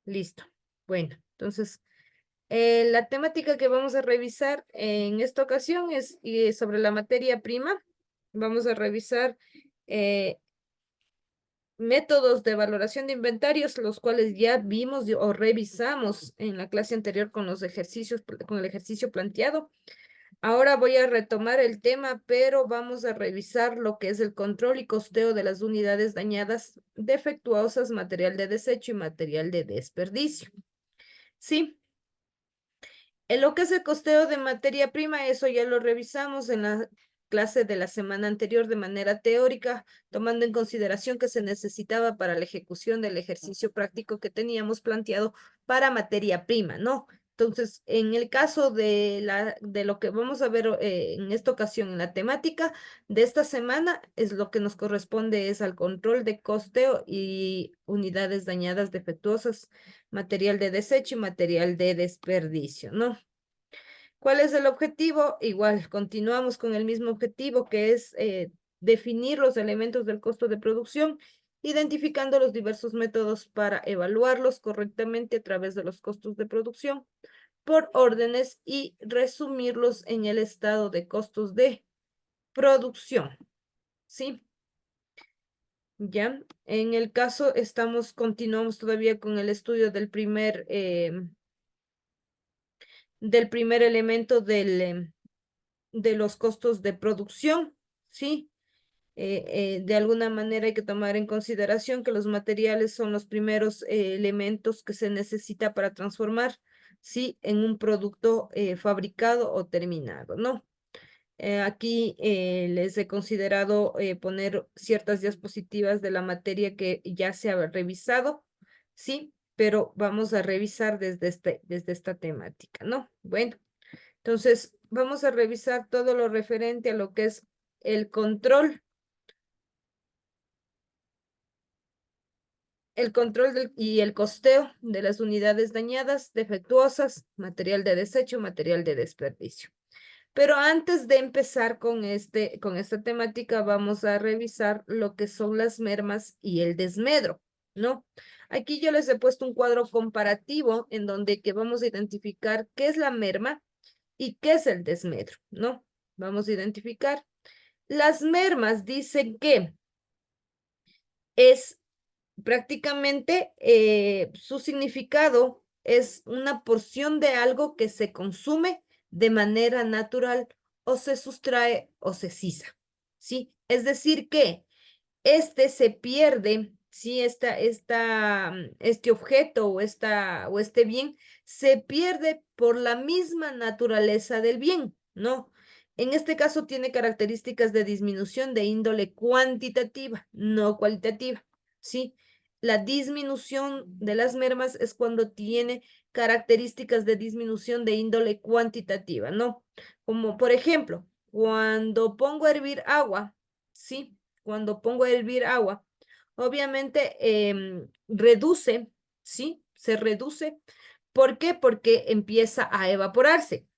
Listo. Bueno, entonces, la temática que vamos a revisar en esta ocasión es sobre la materia prima. Vamos a revisar eh, métodos de valoración de inventarios, los cuales ya vimos o revisamos en la clase anterior con los ejercicios, con el ejercicio planteado. Ahora voy a retomar el tema, pero vamos a revisar lo que es el control y costeo de las unidades dañadas, defectuosas, material de desecho y material de desperdicio. Sí, en lo que es el costeo de materia prima, eso ya lo revisamos en la clase de la semana anterior de manera teórica, tomando en consideración que se necesitaba para la ejecución del ejercicio práctico que teníamos planteado para materia prima, ¿no? Entonces, en el caso de lo que vamos a ver en esta ocasión en la temática de esta semana, es lo que nos corresponde es al control de costeo y unidades dañadas defectuosas, material de desecho y material de desperdicio, ¿no? ¿Cuál es el objetivo? Igual, continuamos con el mismo objetivo que es definir los elementos del costo de producción, identificando los diversos métodos para evaluarlos correctamente a través de los costos de producción por órdenes y resumirlos en el estado de costos de producción. ¿Sí? Ya, en el caso continuamos todavía con el estudio del primer elemento de los costos de producción, ¿sí? De alguna manera hay que tomar en consideración que los materiales son los primeros elementos que se necesita para transformar, ¿sí? En un producto fabricado o terminado, ¿no? Aquí les he considerado poner ciertas diapositivas de la materia que ya se ha revisado, ¿sí? Pero vamos a revisar desde esta temática, ¿no? Bueno, entonces vamos a revisar todo lo referente a lo que es el control y el costeo de las unidades dañadas, defectuosas, material de desecho, material de desperdicio. Pero antes de empezar con esta temática, vamos a revisar lo que son las mermas y el desmedro, ¿no? Aquí yo les he puesto un cuadro comparativo en donde que vamos a identificar qué es la merma y qué es el desmedro, ¿no? Vamos a identificar. Las mermas dicen que es prácticamente su significado es una porción de algo que se consume de manera natural o se sustrae o se cisa, ¿sí? Es decir que este se pierde, ¿sí? Este objeto o este bien se pierde por la misma naturaleza del bien, ¿no? En este caso tiene características de disminución de índole cuantitativa, no cualitativa, ¿sí? La disminución de las mermas es cuando tiene características de disminución de índole cuantitativa, ¿no? Como por ejemplo, cuando pongo a hervir agua, ¿sí? Cuando pongo a hervir agua, obviamente reduce, ¿sí? Se reduce. ¿Por qué? Porque empieza a evaporarse,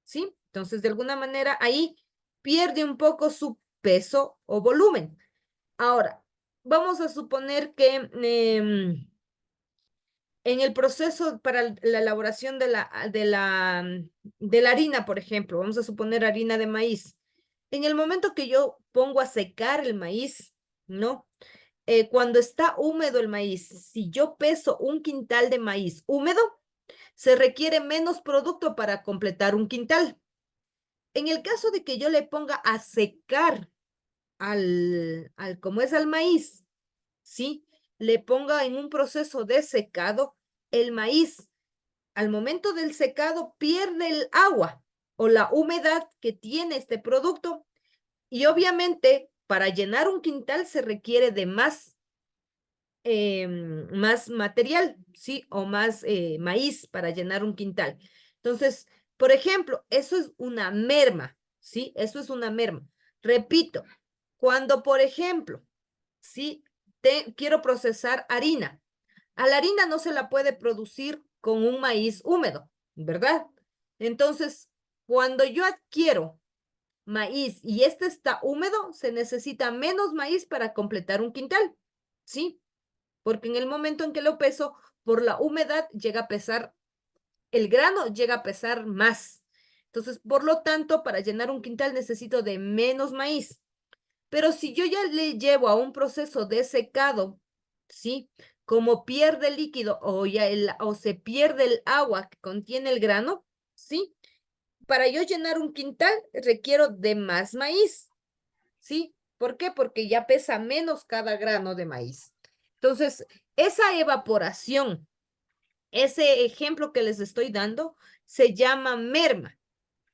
¿sí? Entonces, de alguna manera, ahí pierde un poco su peso o volumen. Ahora, vamos a suponer que en el proceso para la elaboración de la harina, por ejemplo, vamos a suponer harina de maíz. En el momento que yo pongo a secar el maíz, ¿no? Cuando está húmedo el maíz, si yo peso un quintal de maíz húmedo, se requiere menos producto para completar un quintal. En el caso de que yo le ponga a secar como es al maíz, ¿sí? Le ponga en un proceso de secado, el maíz, al momento del secado, pierde el agua o la humedad que tiene este producto y obviamente para llenar un quintal se requiere de más material, ¿sí? O más maíz para llenar un quintal. Entonces, por ejemplo, eso es una merma, ¿sí? Eso es una merma. Repito, cuando, por ejemplo, ¿sí? Quiero procesar harina. A la harina no se la puede producir con un maíz húmedo, ¿verdad? Entonces, cuando yo adquiero maíz y este está húmedo, se necesita menos maíz para completar un quintal, ¿sí? porque en el momento en que lo peso, por la humedad llega a pesar, el grano llega a pesar más. Entonces, por lo tanto, para llenar un quintal necesito de menos maíz. Pero si yo ya le llevo a un proceso de secado, ¿sí? Como pierde el líquido o se pierde el agua que contiene el grano, ¿sí? Para yo llenar un quintal requiero de más maíz, ¿sí? ¿Por qué? Porque ya pesa menos cada grano de maíz. Entonces, esa evaporación, ese ejemplo que les estoy dando, se llama merma,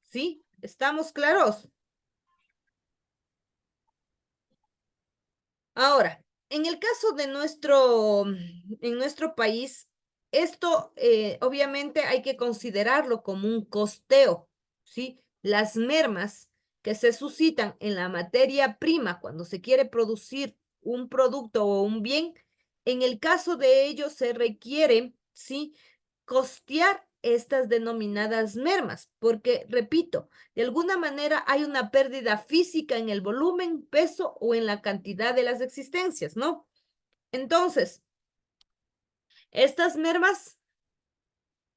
¿sí? ¿Estamos claros? Ahora, en el caso de en nuestro país, esto obviamente hay que considerarlo como un costeo, ¿sí? Las mermas que se suscitan en la materia prima cuando se quiere producir un producto o un bien, en el caso de ello se requiere, ¿sí? Costear estas denominadas mermas, porque, repito, de alguna manera hay una pérdida física en el volumen, peso o en la cantidad de las existencias, ¿no? Entonces, estas mermas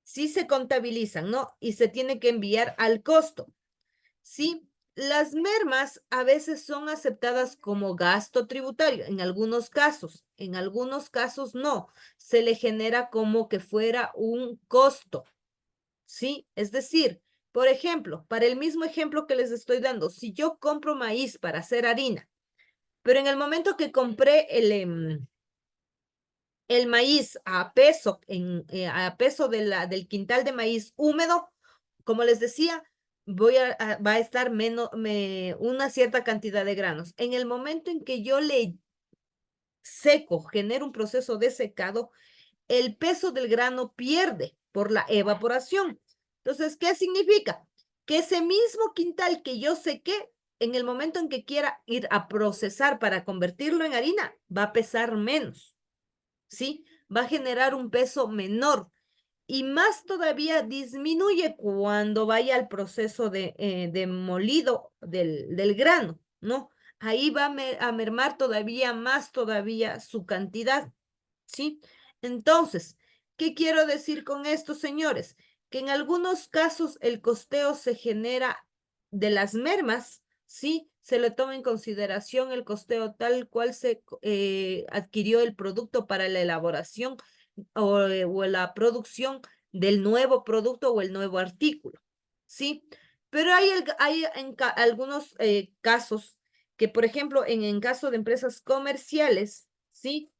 sí se contabilizan, ¿no? Y se tiene que enviar al costo. Sí, las mermas a veces son aceptadas como gasto tributario, en algunos casos no, se le genera como que fuera un costo. ¿Sí? Es decir, por ejemplo, para el mismo ejemplo que les estoy dando, si yo compro maíz para hacer harina, pero en el momento que compré el maíz a peso, a peso del quintal de maíz húmedo, como les decía, va a estar una cierta cantidad de granos. En el momento en que yo le seco, genero un proceso de secado, el peso del grano pierde por la evaporación. Entonces, ¿qué significa? Que ese mismo quintal que yo sequé, en el momento en que quiera ir a procesar para convertirlo en harina, va a pesar menos, ¿sí? Va a generar un peso menor y más todavía disminuye cuando vaya al proceso de molido del grano, ¿no? Ahí va a mermar todavía más todavía su cantidad. ¿Sí? Entonces, ¿qué quiero decir con esto, señores? Que en algunos casos el costeo se genera de las mermas, ¿sí? Se le toma en consideración el costeo tal cual se adquirió el producto para la elaboración o la producción del nuevo producto o el nuevo artículo, ¿sí? Pero hay algunos casos que, por ejemplo, en caso de empresas comerciales, ¿sí?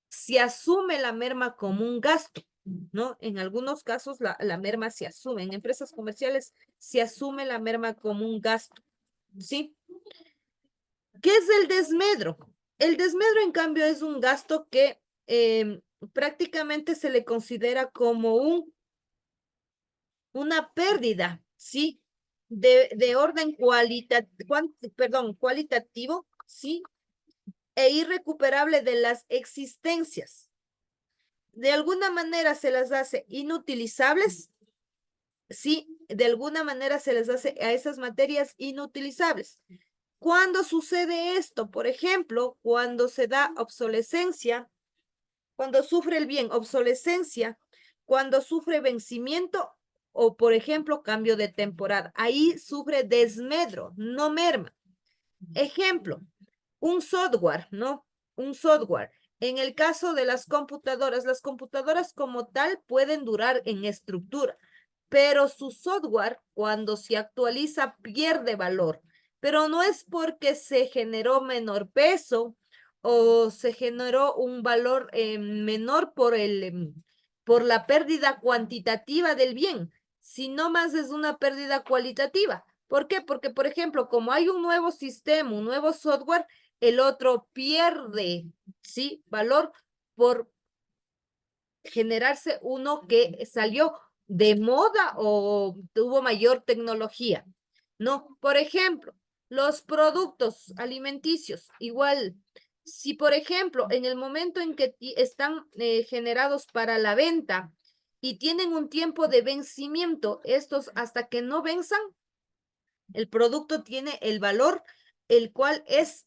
Se asume la merma como un gasto, ¿no? En algunos casos la merma se asume, en empresas comerciales se asume la merma como un gasto, ¿sí? ¿Qué es el desmedro? El desmedro, en cambio, es un gasto que prácticamente se le considera como una pérdida, ¿sí? De orden cualitativo, ¿sí? E irrecuperable de las existencias. De alguna manera se las hace inutilizables, sí, de alguna manera se les hace a esas materias inutilizables. ¿Cuándo sucede esto? Por ejemplo, cuando se da obsolescencia, cuando sufre el bien obsolescencia, cuando sufre vencimiento o, por ejemplo, cambio de temporada. Ahí sufre desmedro, no merma. Ejemplo, un software, ¿no? Un software. En el caso de las computadoras como tal pueden durar en estructura, pero su software cuando se actualiza pierde valor, pero no es porque se generó menor peso o se generó un valor menor por la pérdida cuantitativa del bien, sino más es una pérdida cualitativa. ¿Por qué? Porque, por ejemplo, como hay un nuevo sistema, un nuevo software, el otro pierde, ¿sí? Valor por generarse uno que salió de moda o tuvo mayor tecnología, ¿no? Por ejemplo, los productos alimenticios, igual, si por ejemplo, en el momento en que están generados para la venta y tienen un tiempo de vencimiento, estos hasta que no venzan, el producto tiene el valor el cual es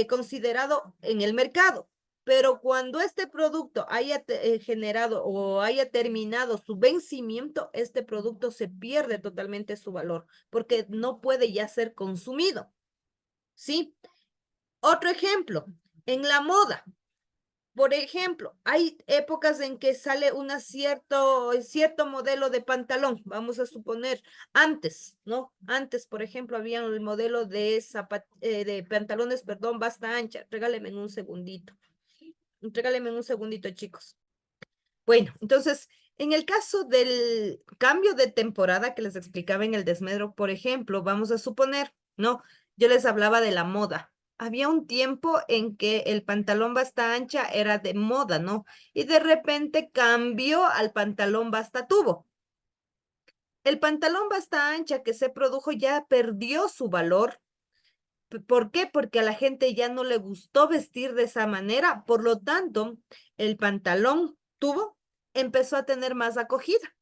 considerado en el mercado. pero cuando este producto haya generado o haya terminado su vencimiento, este producto se pierde totalmente su valor porque no puede ya ser consumido, ¿sí? Otro ejemplo, en la moda. Por ejemplo, hay épocas en que sale cierto modelo de pantalón, vamos a suponer, antes, ¿no? Antes, por ejemplo, había el modelo de pantalones, perdón, basta ancha. Regáleme un segundito, chicos. Bueno, entonces, en el caso del cambio de temporada que les explicaba en el desmedro, por ejemplo, vamos a suponer, ¿no? Yo les hablaba de la moda. Había un tiempo en que el pantalón basta ancha era de moda, ¿no? Y de repente cambió al pantalón basta tubo. El pantalón basta ancha que se produjo ya perdió su valor. ¿Por qué? Porque a la gente ya no le gustó vestir de esa manera. Por lo tanto, el pantalón tubo empezó a tener más acogida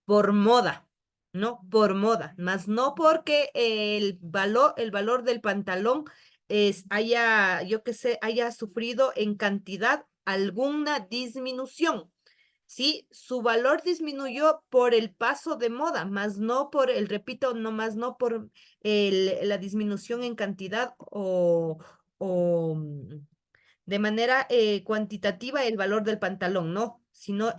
por moda, ¿no? Por moda, más no porque el valor del pantalón yo qué sé, haya sufrido en cantidad alguna disminución. Sí, su valor disminuyó por el paso de moda, más no por repito, no más no por la disminución en cantidad o de manera cuantitativa el valor del pantalón, no, sino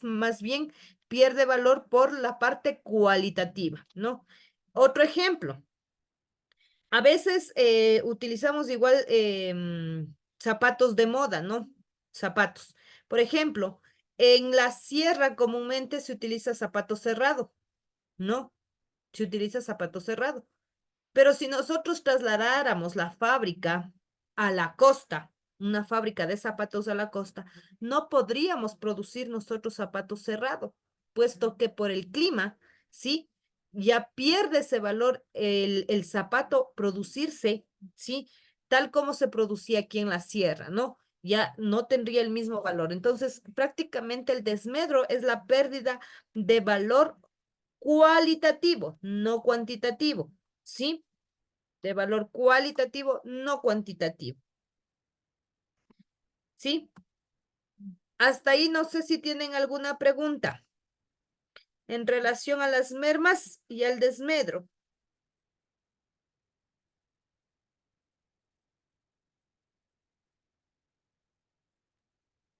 más bien pierde valor por la parte cualitativa, ¿no? Otro ejemplo, a veces utilizamos igual zapatos de moda, ¿no? Zapatos. Por ejemplo, en la sierra comúnmente se utiliza zapato cerrado, ¿no? Se utiliza zapato cerrado. Pero si nosotros trasladáramos la fábrica a la costa, una fábrica de zapatos a la costa, no podríamos producir nosotros zapatos cerrados, puesto que por el clima, ¿sí? Ya pierde ese valor el zapato producirse, ¿sí? Tal como se producía aquí en la sierra, ¿no? Ya no tendría el mismo valor. Entonces, prácticamente el desmedro es la pérdida de valor cualitativo, no cuantitativo, ¿sí? De valor cualitativo, no cuantitativo, ¿sí? Hasta ahí no sé si tienen alguna pregunta en relación a las mermas y al desmedro.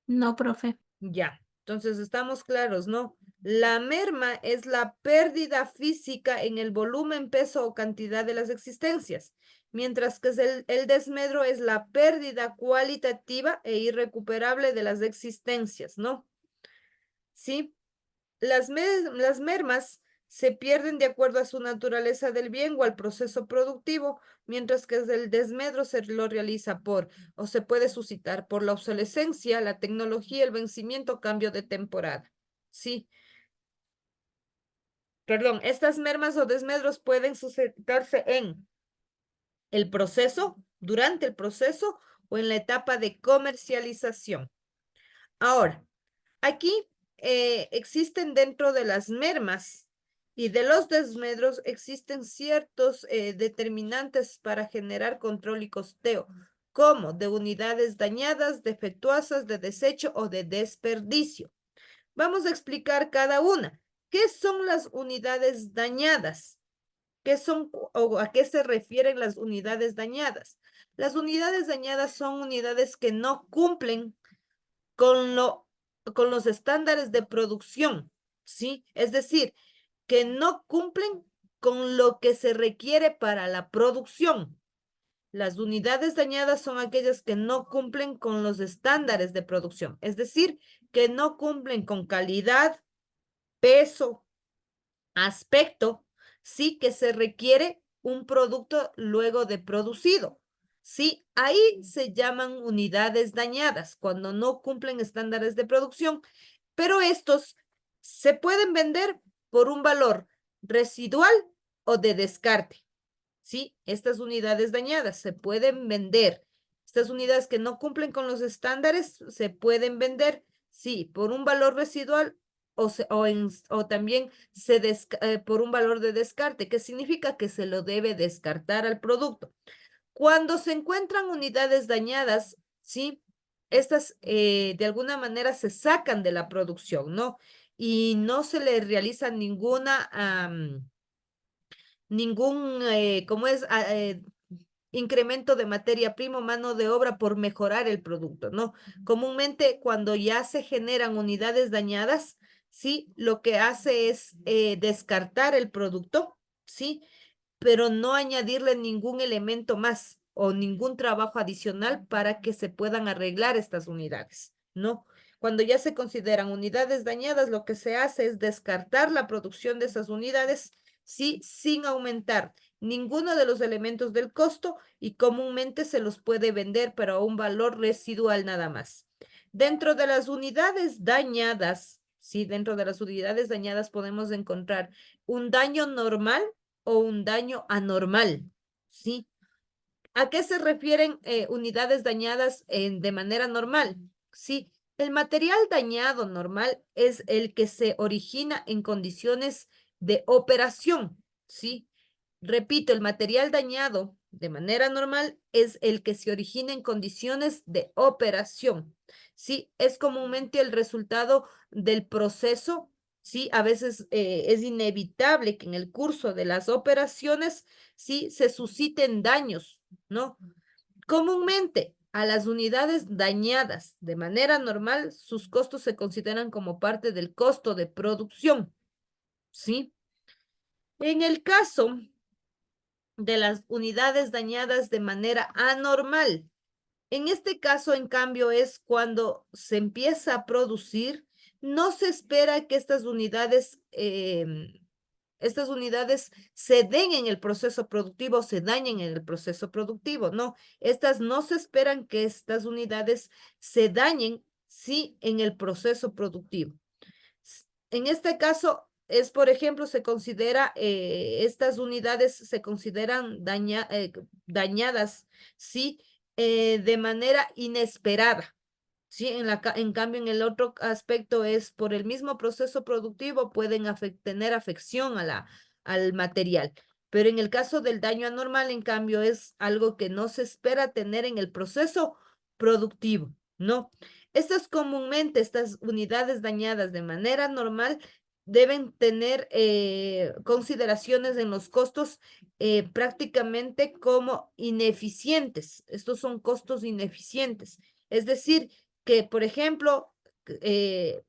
No, profe. Ya, entonces estamos claros, ¿no? La merma es la pérdida física en el volumen, peso o cantidad de las existencias, mientras que el desmedro es la pérdida cualitativa e irrecuperable de las existencias, ¿no? ¿Sí? Las mermas se pierden de acuerdo a su naturaleza del bien o al proceso productivo, mientras que el desmedro se lo realiza o se puede suscitar por la obsolescencia, la tecnología, el vencimiento, cambio de temporada. Sí, perdón, estas mermas o desmedros pueden suscitarse en el proceso, durante el proceso o en la etapa de comercialización. Ahora, aquí existen dentro de las mermas y de los desmedros, existen ciertos determinantes para generar control y costeo, como de unidades dañadas, defectuosas, de desecho o de desperdicio. Vamos a explicar cada una. ¿Qué son las unidades dañadas? ¿Qué son o a qué se refieren las unidades dañadas? Las unidades dañadas son unidades que no cumplen con, lo, con los estándares de producción, ¿sí? Es decir, que no cumplen con lo que se requiere para la producción. Las unidades dañadas son aquellas que no cumplen con los estándares de producción, es decir, que no cumplen con calidad, peso, aspecto, sí que se requiere un producto luego de producido. Sí, ahí se llaman unidades dañadas cuando no cumplen estándares de producción, pero estos se pueden vender por un valor residual o de descarte. Sí, estas unidades dañadas se pueden vender. Estas unidades que no cumplen con los estándares se pueden vender, sí, por un valor residual o también por un valor de descarte, que significa que se lo debe descartar al producto. Cuando se encuentran unidades dañadas, sí, estas de alguna manera se sacan de la producción, ¿no? Y no se le realiza ningún, ¿cómo es? Incremento de materia prima o mano de obra por mejorar el producto, ¿no? Comúnmente cuando ya se generan unidades dañadas, ¿sí? Lo que hace es descartar el producto, ¿sí? Pero no añadirle ningún elemento más o ningún trabajo adicional para que se puedan arreglar estas unidades, ¿no? Cuando ya se consideran unidades dañadas, lo que se hace es descartar la producción de esas unidades, sí, sin aumentar ninguno de los elementos del costo y comúnmente se los puede vender pero a un valor residual nada más. Dentro de las unidades dañadas, sí, dentro de las unidades dañadas podemos encontrar un daño normal o un daño anormal, ¿sí? ¿A qué se refieren unidades dañadas de manera normal? Sí, el material dañado normal es el que se origina en condiciones de operación, ¿sí? Repito, el material dañado de manera normal es el que se origina en condiciones de operación, ¿sí? Es comúnmente el resultado del proceso, ¿sí? A veces es inevitable que en el curso de las operaciones, ¿sí? Se susciten daños, ¿no? Comúnmente, a las unidades dañadas de manera normal, sus costos se consideran como parte del costo de producción, ¿sí? En el caso de las unidades dañadas de manera anormal, en este caso, en cambio, es cuando se empieza a producir, no se espera que estas unidades se den en el proceso productivo, se dañen en el proceso productivo, no, estas no se esperan que estas unidades se dañen, sí, en el proceso productivo. En este caso, es, por ejemplo, se considera, estas unidades se consideran dañadas, sí, de manera inesperada. Sí, en cambio, en el otro aspecto es por el mismo proceso productivo pueden tener afección al material. Pero en el caso del daño anormal, en cambio, es algo que no se espera tener en el proceso productivo, ¿no? Estas unidades dañadas de manera normal deben tener consideraciones en los costos prácticamente como ineficientes. Estos son costos ineficientes. Es decir, que, por ejemplo, eh,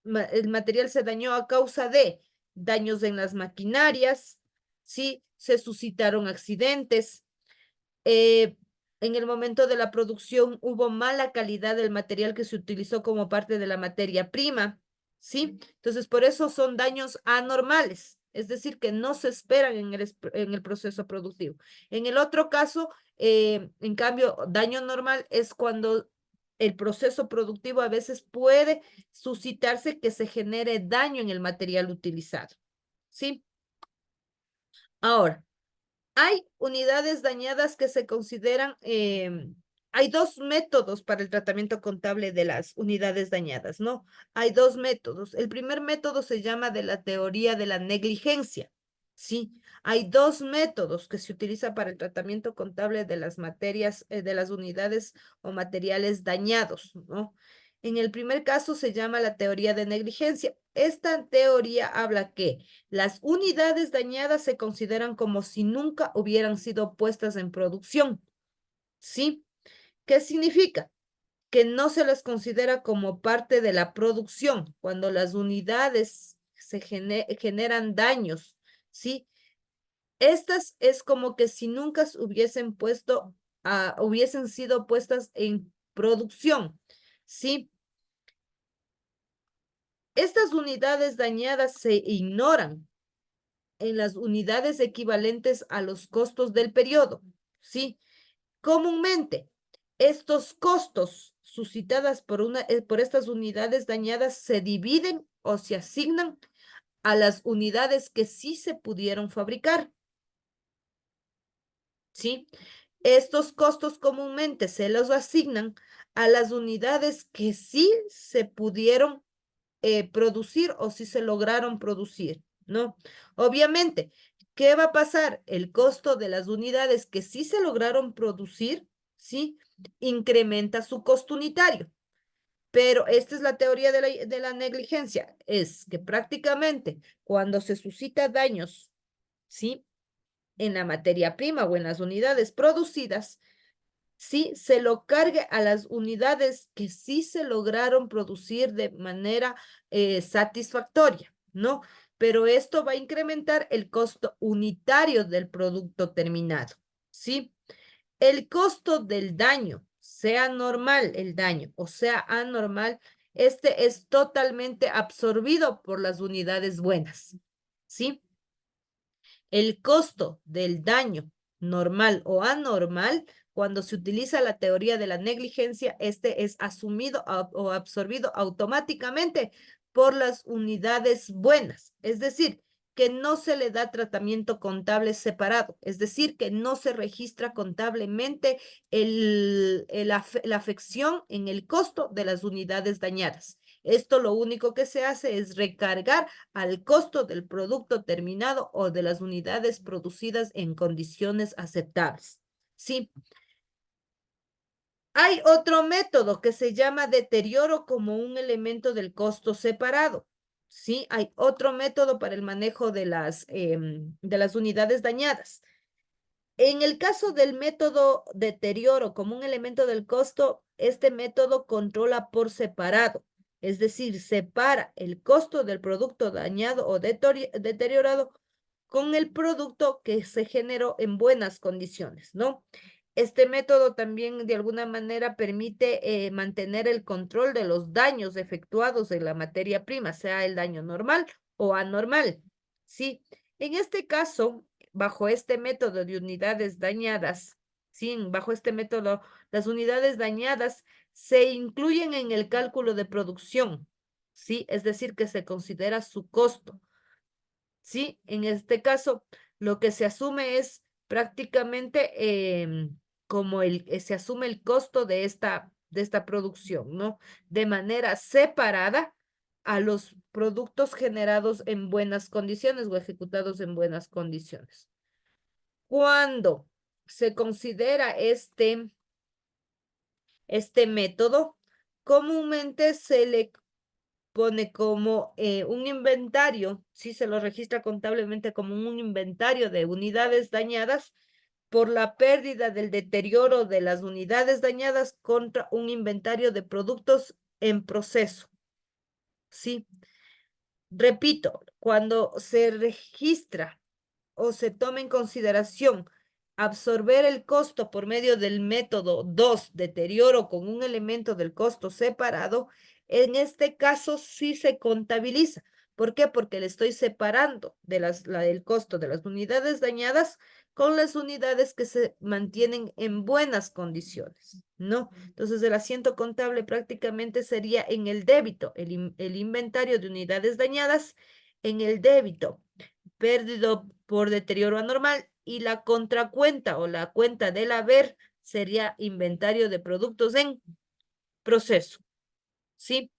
el material se dañó a causa de daños en las maquinarias, ¿sí? Se suscitaron accidentes, eh, en el momento de la producción hubo mala calidad del material que se utilizó como parte de la materia prima, ¿sí? Entonces, por eso son daños anormales, es decir, que no se esperan en el proceso productivo. En el otro caso, en cambio, daño normal es cuando el proceso productivo a veces puede suscitarse que se genere daño en el material utilizado, ¿sí? Ahora, hay unidades dañadas que se consideran, hay dos métodos para el tratamiento contable de las unidades dañadas, ¿no? Hay dos métodos. El primer método se llama de la teoría de la negligencia, ¿sí? Hay dos métodos que se utiliza para el tratamiento contable de las materias, de las unidades o materiales dañados, ¿no? En el primer caso se llama la teoría de negligencia. Esta teoría habla que las unidades dañadas se consideran como si nunca hubieran sido puestas en producción. ¿Sí? ¿Qué significa? Que no se les considera como parte de la producción cuando las unidades generan daños. ¿Sí? Estas es como que si nunca hubiesen sido puestas en producción. ¿Sí? Estas unidades dañadas se ignoran en las unidades equivalentes a los costos del periodo, ¿sí? Comúnmente, estos costos suscitadas por estas unidades dañadas se dividen o se asignan a las unidades que sí se pudieron fabricar, ¿sí? Estos costos comúnmente se los asignan a las unidades que sí se pudieron producir o si se lograron producir, ¿no? Obviamente, ¿qué va a pasar? El costo de las unidades que sí se lograron producir, ¿sí? incrementa su costo unitario. Pero esta es la teoría de la negligencia, es que prácticamente cuando se suscita daños, ¿sí? En la materia prima o en las unidades producidas, sí se lo cargue a las unidades que sí se lograron producir de manera satisfactoria, ¿no? Pero esto va a incrementar el costo unitario del producto terminado, ¿sí? El costo del daño, sea normal el daño o sea anormal, este es totalmente absorbido por las unidades buenas, ¿sí? El costo del daño normal o anormal, cuando se utiliza la teoría de la negligencia, este es asumido o absorbido automáticamente por las unidades buenas. Es decir, que no se le da tratamiento contable separado, es decir, que no se registra contablemente la afección en el costo de las unidades dañadas. Esto lo único que se hace es recargar al costo del producto terminado o de las unidades producidas en condiciones aceptables. Sí. Hay otro método que se llama deterioro como un elemento del costo separado. Sí, hay otro método para el manejo de las unidades dañadas. En el caso del método deterioro como un elemento del costo, este método controla por separado, es decir, separa el costo del producto dañado o deteriorado con el producto que se generó en buenas condiciones, ¿no? Este método también de alguna manera permite mantener el control de los daños efectuados en la materia prima, sea el daño normal o anormal, ¿sí? En este caso, bajo este método de unidades dañadas, sí, bajo este método, las unidades dañadas se incluyen en el cálculo de producción, sí, es decir, que se considera su costo, sí. En este caso, lo que se asume es prácticamente como se asume el costo de esta producción, ¿no? De manera separada a los productos generados en buenas condiciones o ejecutados en buenas condiciones. Cuando se considera este método, comúnmente se le pone como un inventario, sí se lo registra contablemente como un inventario de unidades dañadas por la pérdida del deterioro de las unidades dañadas contra un inventario de productos en proceso. Sí, repito, cuando se registra o se toma en consideración absorber el costo por medio del método 2, deterioro con un elemento del costo separado, en este caso sí se contabiliza. ¿Por qué? Porque le estoy separando del costo de las unidades dañadas con las unidades que se mantienen en buenas condiciones, ¿no? Entonces, el asiento contable prácticamente sería en el débito, el inventario de unidades dañadas, en el débito perdido por deterioro anormal y la contracuenta o la cuenta del haber sería inventario de productos en proceso, ¿sí?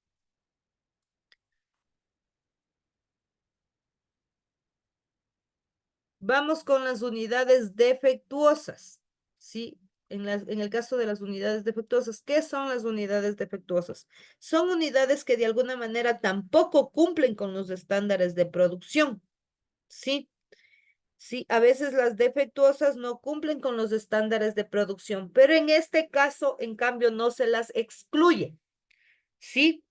Vamos con las unidades defectuosas, ¿sí? En el caso de las unidades defectuosas, ¿qué son las unidades defectuosas? Son unidades que de alguna manera tampoco cumplen con los estándares de producción, ¿sí? Sí, a veces las defectuosas no cumplen con los estándares de producción, pero en este caso, en cambio, no se las excluye. Sí,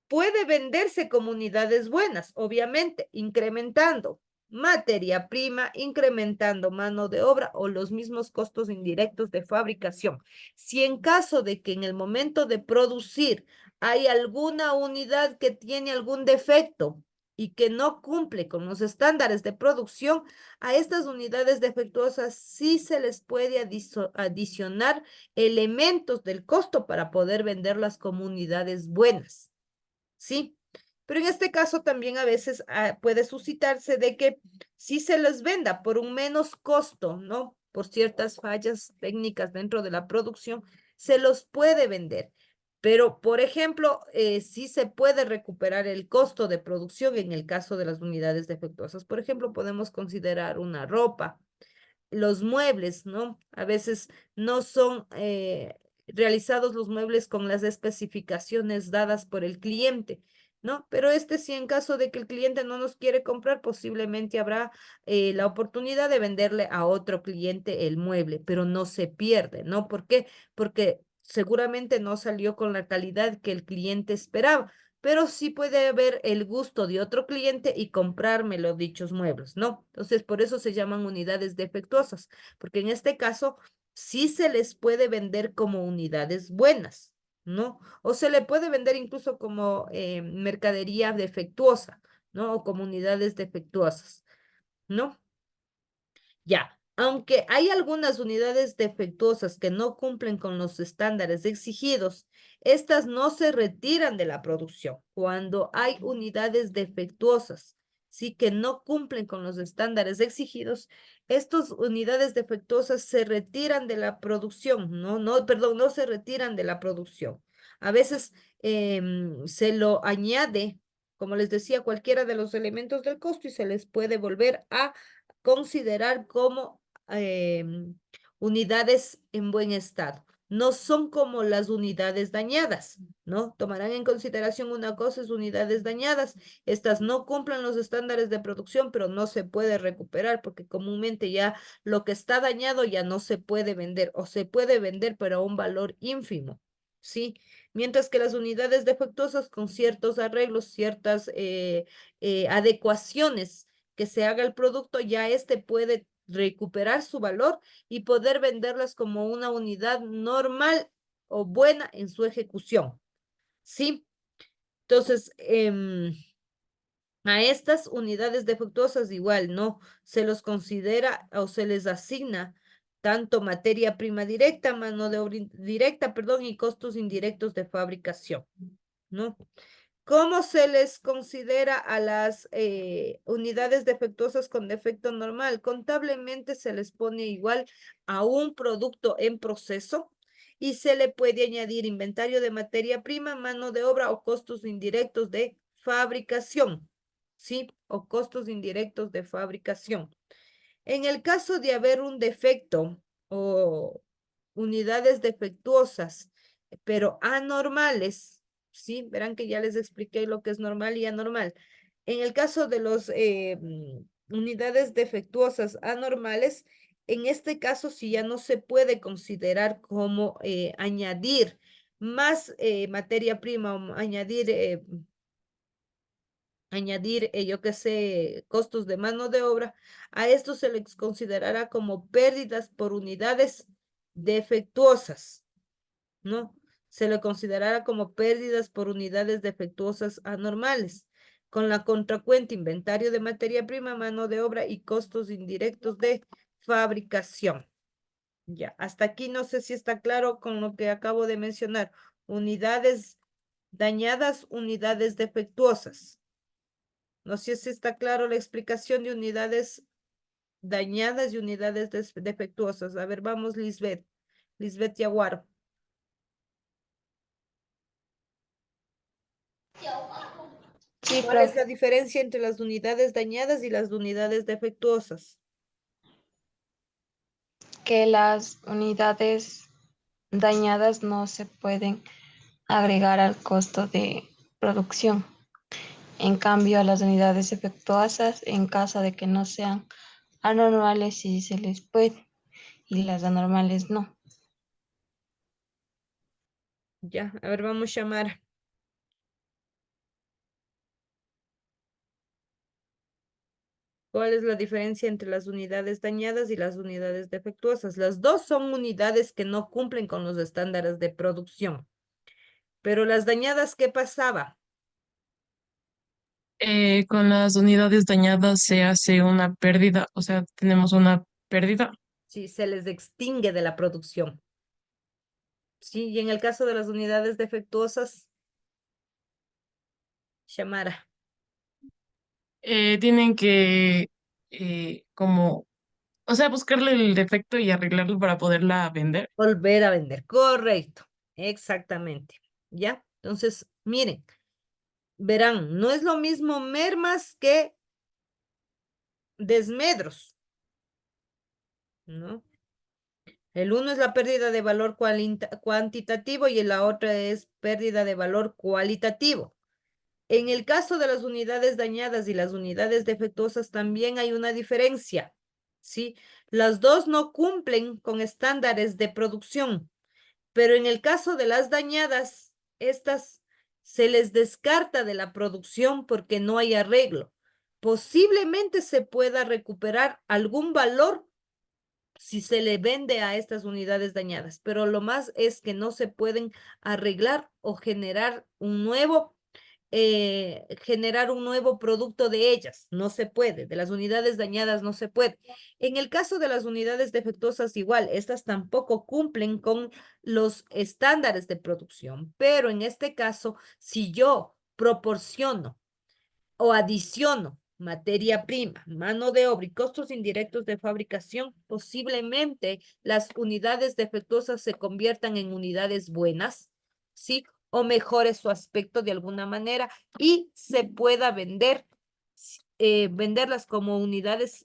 puede venderse como unidades buenas, obviamente, incrementando materia prima, incrementando mano de obra o los mismos costos indirectos de fabricación. Si en caso de que en el momento de producir hay alguna unidad que tiene algún defecto y que no cumple con los estándares de producción, a estas unidades defectuosas sí se les puede adicionar elementos del costo para poder venderlas como unidades buenas. ¿Sí? Pero en este caso también a veces puede suscitarse de que si se les venda por un menos costo, ¿no? Por ciertas fallas técnicas dentro de la producción, se los puede vender. Pero, por ejemplo, sí se puede recuperar el costo de producción en el caso de las unidades defectuosas. Por ejemplo, podemos considerar una ropa, los muebles, ¿no? A veces no son realizados los muebles con las especificaciones dadas por el cliente, ¿no? Pero sí, en caso de que el cliente no nos quiere comprar, posiblemente habrá la oportunidad de venderle a otro cliente el mueble, pero no se pierde, ¿no? ¿Por qué? Porque seguramente no salió con la calidad que el cliente esperaba, pero sí puede haber el gusto de otro cliente y comprármelo dichos muebles, ¿no? Entonces, por eso se llaman unidades defectuosas, porque en este caso sí se les puede vender como unidades buenas, ¿no? O se le puede vender incluso como mercadería defectuosa, ¿no? O como unidades defectuosas, ¿no? Ya, aunque hay algunas unidades defectuosas que no cumplen con los estándares exigidos, estas no se retiran de la producción. Cuando hay unidades defectuosas, sí que no cumplen con los estándares exigidos, estas unidades defectuosas se retiran de la producción, perdón, no se retiran de la producción. A veces se lo añade, como les decía, cualquiera de los elementos del costo y se les puede volver a considerar como unidades en buen estado. No son como las unidades dañadas, ¿no? Tomarán en consideración una cosa, es unidades dañadas. Estas no cumplen los estándares de producción, pero no se puede recuperar porque comúnmente ya lo que está dañado ya no se puede vender o se puede vender, pero a un valor ínfimo, ¿sí? Mientras que las unidades defectuosas con ciertos arreglos, ciertas adecuaciones que se haga el producto, ya puede recuperar su valor y poder venderlas como una unidad normal o buena en su ejecución. ¿Sí? Entonces, a estas unidades defectuosas igual, ¿no? Se los considera o se les asigna tanto materia prima directa, mano de obra directa, perdón, y costos indirectos de fabricación, ¿no? ¿Cómo se les considera a las unidades defectuosas con defecto normal? Contablemente se les pone igual a un producto en proceso y se le puede añadir inventario de materia prima, mano de obra o costos indirectos de fabricación, ¿sí? O costos indirectos de fabricación. En el caso de haber un defecto o unidades defectuosas, pero anormales, ¿sí? Verán que ya les expliqué lo que es normal y anormal. En el caso de los unidades defectuosas anormales, en este caso sí ya no se puede considerar como añadir más materia prima o añadir, yo qué sé, costos de mano de obra, a esto se les considerará como pérdidas por unidades defectuosas, ¿no? Se le considerará como pérdidas por unidades defectuosas anormales, con la contracuenta inventario de materia prima, mano de obra y costos indirectos de fabricación. Ya, hasta aquí no sé si está claro con lo que acabo de mencionar. Unidades dañadas, unidades defectuosas. No sé si está claro la explicación de unidades dañadas y unidades defectuosas. A ver, vamos, Lisbeth. Lisbeth Yaguaro. Sí, ¿Cuál es profe, la diferencia entre las unidades dañadas y las unidades defectuosas? que las unidades dañadas no se pueden agregar al costo de producción. En cambio, a las unidades defectuosas, en caso de que no sean anormales, sí se les puede, y las anormales no. Ya, a ver, vamos a llamar. ¿Cuál es la diferencia entre las unidades dañadas y las unidades defectuosas? Las dos son unidades que no cumplen con los estándares de producción. Pero las dañadas, ¿qué pasaba? Con las unidades dañadas se hace una pérdida, o sea, tenemos una pérdida. Sí, se les extingue de la producción. Sí, y en el caso de las unidades defectuosas, Shamara, Tienen que, como, o sea, buscarle el defecto y arreglarlo para poderla vender. volver a vender. Correcto, exactamente. ¿Ya? Entonces, miren, verán, no es lo mismo mermas que desmedros, ¿no? El uno es la pérdida de valor cuantitativo y la otra es pérdida de valor cualitativo. En el caso de las unidades dañadas y las unidades defectuosas también hay una diferencia, ¿sí? Las dos no cumplen con estándares de producción, pero en el caso de las dañadas, estas se les descarta de la producción porque no hay arreglo. Posiblemente se pueda recuperar algún valor si se le vende a estas unidades dañadas, pero lo más es que no se pueden arreglar o generar un nuevo producto de ellas. No se puede. De las unidades dañadas no se puede. En el caso de las unidades defectuosas, igual, estas tampoco cumplen con los estándares de producción, pero en este caso, si yo proporciono o adiciono materia prima, mano de obra y costos indirectos de fabricación, posiblemente las unidades defectuosas se conviertan en unidades buenas, ¿sí? O mejore su aspecto de alguna manera y se pueda venderlas como unidades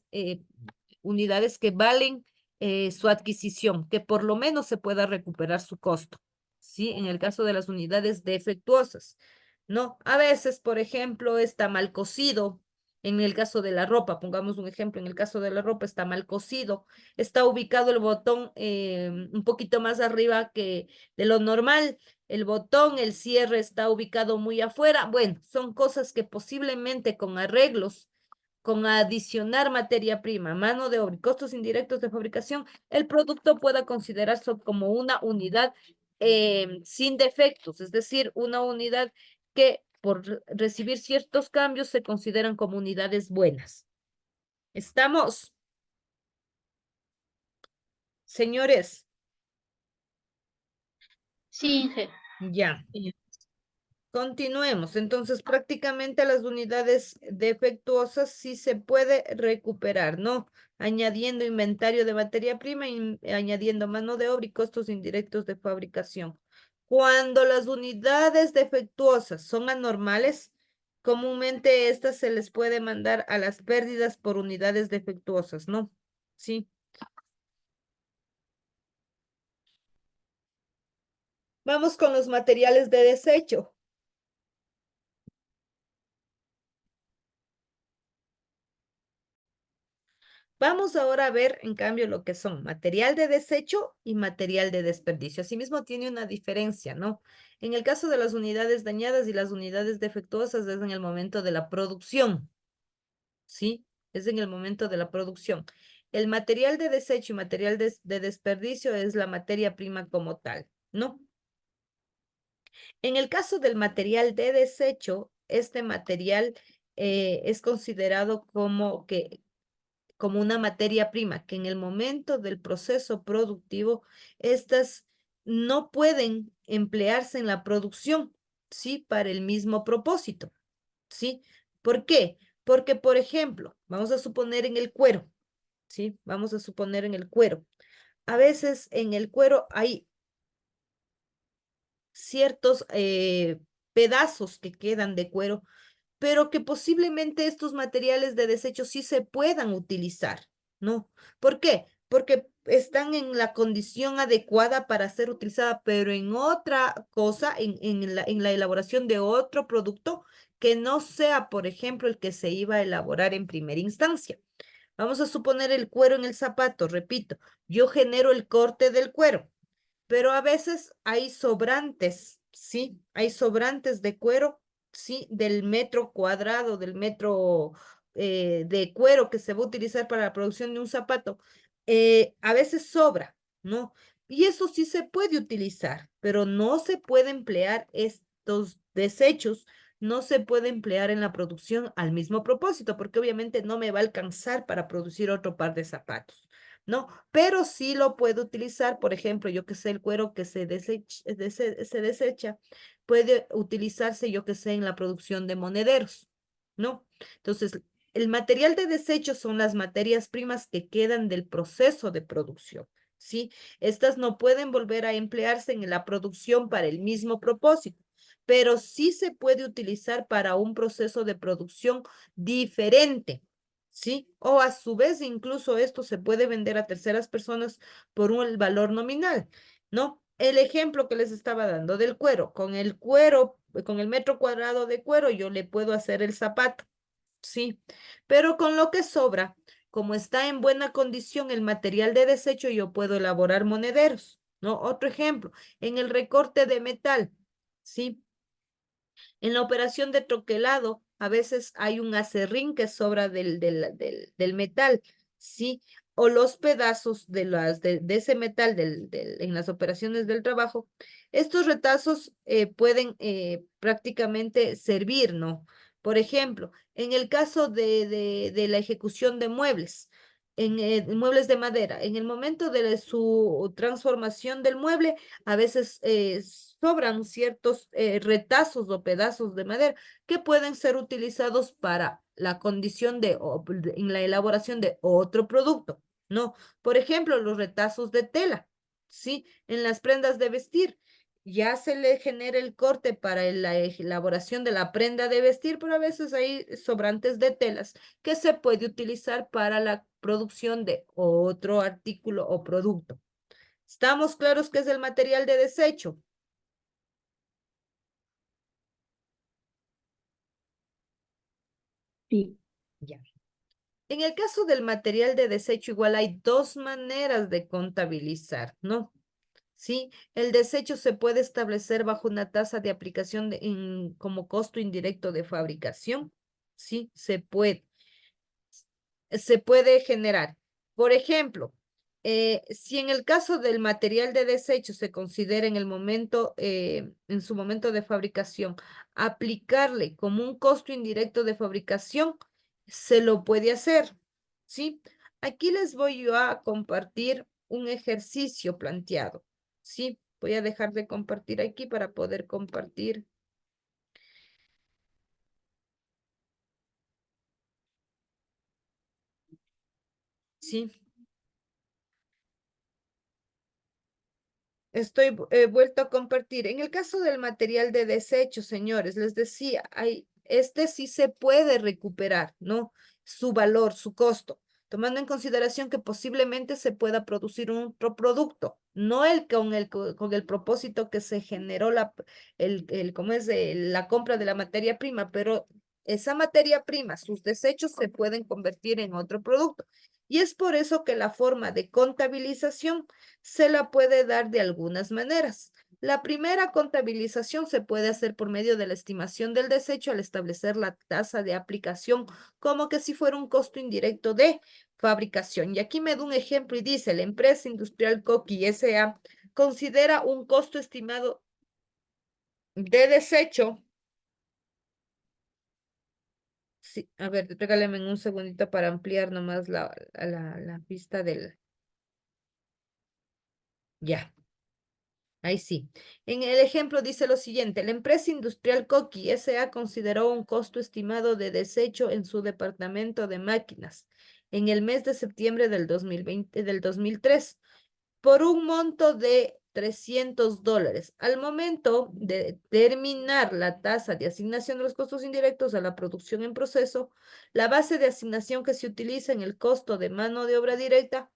que valen su adquisición, que por lo menos se pueda recuperar su costo, ¿sí? En el caso de las unidades defectuosas. No, a veces, por ejemplo, está mal cocido. En el caso de la ropa, pongamos un ejemplo, en el caso de la ropa está mal cocido, está ubicado el botón un poquito más arriba que de lo normal, el botón, el cierre está ubicado muy afuera. Bueno, son cosas que posiblemente con arreglos, con adicionar materia prima, mano de obra y costos indirectos de fabricación, el producto pueda considerarse como una unidad sin defectos, es decir, una unidad que por recibir ciertos cambios se consideran como unidades buenas. ¿Estamos? Señores, Sí, Inge. ya. Continuemos. Entonces, prácticamente las unidades defectuosas sí se puede recuperar, ¿no? Añadiendo inventario de materia prima y añadiendo mano de obra y costos indirectos de fabricación. Cuando las unidades defectuosas son anormales, comúnmente estas se les puede mandar a las pérdidas por unidades defectuosas, ¿no? Sí. Vamos con los materiales de desecho. Vamos ahora a ver, en cambio, lo que son material de desecho y material de desperdicio. Asimismo, tiene una diferencia, ¿no? En el caso de las unidades dañadas y las unidades defectuosas es en el momento de la producción, ¿sí? Es en el momento de la producción. El material de desecho y material de desperdicio es la materia prima como tal, ¿no? En el caso del material de desecho, este material es considerado como una materia prima, que en el momento del proceso productivo, estas no pueden emplearse en la producción, ¿sí? Para el mismo propósito, ¿sí? ¿Por qué? Porque, por ejemplo, vamos a suponer en el cuero, ¿sí? Vamos a suponer en el cuero. A veces en el cuero hay ciertos pedazos que quedan de cuero pero que posiblemente estos materiales de desecho sí se puedan utilizar, ¿no? ¿Por qué? Porque están en la condición adecuada para ser utilizada, pero en otra cosa, en la elaboración de otro producto que no sea, por ejemplo, el que se iba a elaborar en primera instancia. Vamos a suponer el cuero en el zapato, repito, yo genero el corte del cuero, pero a veces hay sobrantes, ¿sí? Hay sobrantes de cuero, ¿sí? Del metro cuadrado, del metro de cuero que se va a utilizar para la producción de un zapato. A veces sobra, ¿no? Y eso sí se puede utilizar, pero no se puede emplear estos desechos, no se puede emplear en la producción al mismo propósito, porque obviamente no me va a alcanzar para producir otro par de zapatos. ¿No? Pero sí lo puedo utilizar, por ejemplo, yo que sé, el cuero que se desecha, puede utilizarse, yo que sé, en la producción de monederos, ¿no? Entonces, el material de desecho son las materias primas que quedan del proceso de producción, ¿sí? Estas no pueden volver a emplearse en la producción para el mismo propósito, pero sí se puede utilizar para un proceso de producción diferente. ¿sí? O a su vez, incluso esto se puede vender a terceras personas por un valor nominal, ¿no? El ejemplo que les estaba dando del cuero, con el metro cuadrado de cuero, yo le puedo hacer el zapato, ¿sí? Pero con lo que sobra, como está en buena condición el material de desecho, yo puedo elaborar monederos, ¿no? Otro ejemplo, en el recorte de metal, ¿sí? En la operación de troquelado, a veces hay un acerrín que sobra del metal, ¿sí? O los pedazos de ese metal en las operaciones del trabajo. Estos retazos pueden prácticamente servir, ¿no? Por ejemplo, en el caso de la ejecución de muebles, en muebles de madera, en el momento de su transformación del mueble, a veces sobran ciertos retazos o pedazos de madera que pueden ser utilizados para la condición en la elaboración de otro producto, ¿no? Por ejemplo, los retazos de tela, ¿sí? En las prendas de vestir. Ya se le genera el corte para la elaboración de la prenda de vestir, pero a veces hay sobrantes de telas que se puede utilizar para la producción de otro artículo o producto. ¿Estamos claros qué es el material de desecho? Sí. Ya. En el caso del material de desecho, igual hay dos maneras de contabilizar, ¿no? Sí, el desecho se puede establecer bajo una tasa de aplicación como costo indirecto de fabricación. Sí, se puede generar. Por ejemplo, si en el caso del material de desecho se considera en su momento de fabricación, aplicarle como un costo indirecto de fabricación, se lo puede hacer, ¿sí? Aquí les voy yo a compartir un ejercicio planteado, ¿sí? Voy a dejar de compartir aquí para poder compartir, ¿sí? Vuelto a compartir. En el caso del material de desecho, señores, les decía, este sí se puede recuperar, ¿no? Su valor, su costo, tomando en consideración que posiblemente se pueda producir un otro producto, no con el propósito que se generó ¿cómo es? La compra de la materia prima, pero esa materia prima, sus desechos se pueden convertir en otro producto. Y es por eso que la forma de contabilización se la puede dar de algunas maneras. La primera contabilización se puede hacer por medio de la estimación del desecho al establecer la tasa de aplicación como que si fuera un costo indirecto de fabricación. Y aquí me da un ejemplo y dice, la empresa industrial Coqui S.A. considera un costo estimado de desecho. Sí, a ver, regálame un segundito para ampliar nomás la vista del... Ya. Ahí sí. En el ejemplo dice lo siguiente, la empresa industrial Coqui S.A. consideró un costo estimado de desecho en su departamento de máquinas en el mes de septiembre del 2003 por un monto de $300. Al momento de determinar la tasa de asignación de los costos indirectos a la producción en proceso, la base de asignación que se utiliza en el costo de mano de obra directa.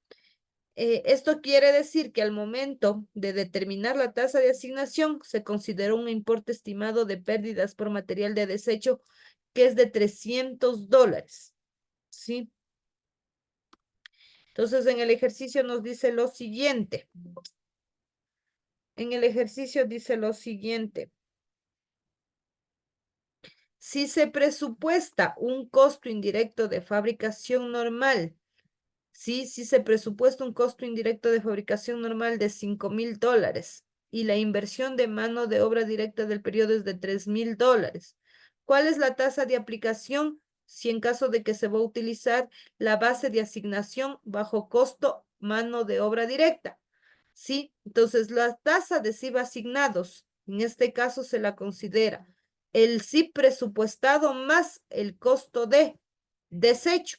Esto quiere decir que al momento de determinar la tasa de asignación se consideró un importe estimado de pérdidas por material de desecho que es de $300, ¿sí? Entonces, en el ejercicio nos dice lo siguiente. En el ejercicio dice lo siguiente. Si se presupuesta un costo indirecto de fabricación normal, sí, sí se presupuesta un costo indirecto de fabricación normal de $5,000 y la inversión de mano de obra directa del periodo es de $3,000. ¿Cuál es la tasa de aplicación si en caso de que se va a utilizar la base de asignación bajo costo mano de obra directa? Sí, entonces la tasa de SIB asignados, en este caso se la considera el SIB presupuestado más el costo de desecho.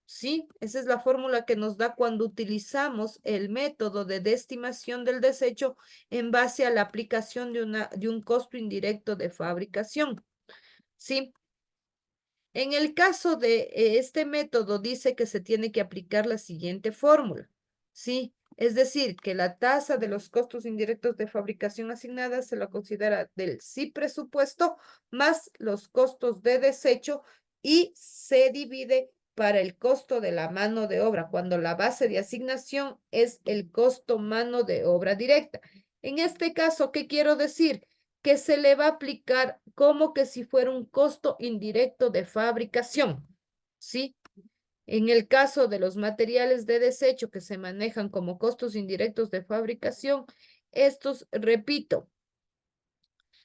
Sí, esa es la fórmula que nos da cuando utilizamos el método de estimación del desecho en base a la aplicación de un costo indirecto de fabricación. Sí, En el caso de este método, dice que se tiene que aplicar la siguiente fórmula, ¿sí? Es decir, que la tasa de los costos indirectos de fabricación asignada se la considera del sí presupuesto más los costos de desecho y se divide para el costo de la mano de obra, cuando la base de asignación es el costo mano de obra directa. En este caso, ¿qué quiero decir? Que se le va a aplicar como que si fuera un costo indirecto de fabricación, ¿sí? En el caso de los materiales de desecho que se manejan como costos indirectos de fabricación, estos, repito,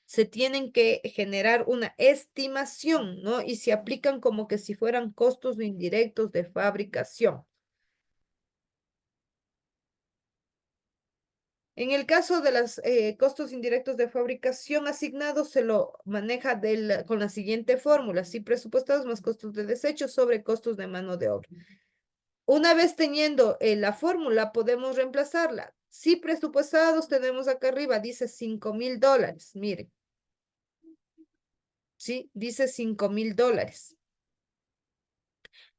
se tienen que generar una estimación, ¿no? Y se aplican como que si fueran costos indirectos de fabricación. En el caso de los costos indirectos de fabricación asignados, se lo maneja con la siguiente fórmula, sí presupuestados más costos de desecho sobre costos de mano de obra. Una vez teniendo la fórmula, podemos reemplazarla. Sí presupuestados tenemos acá arriba, dice $5,000, miren. Sí, dice $5,000.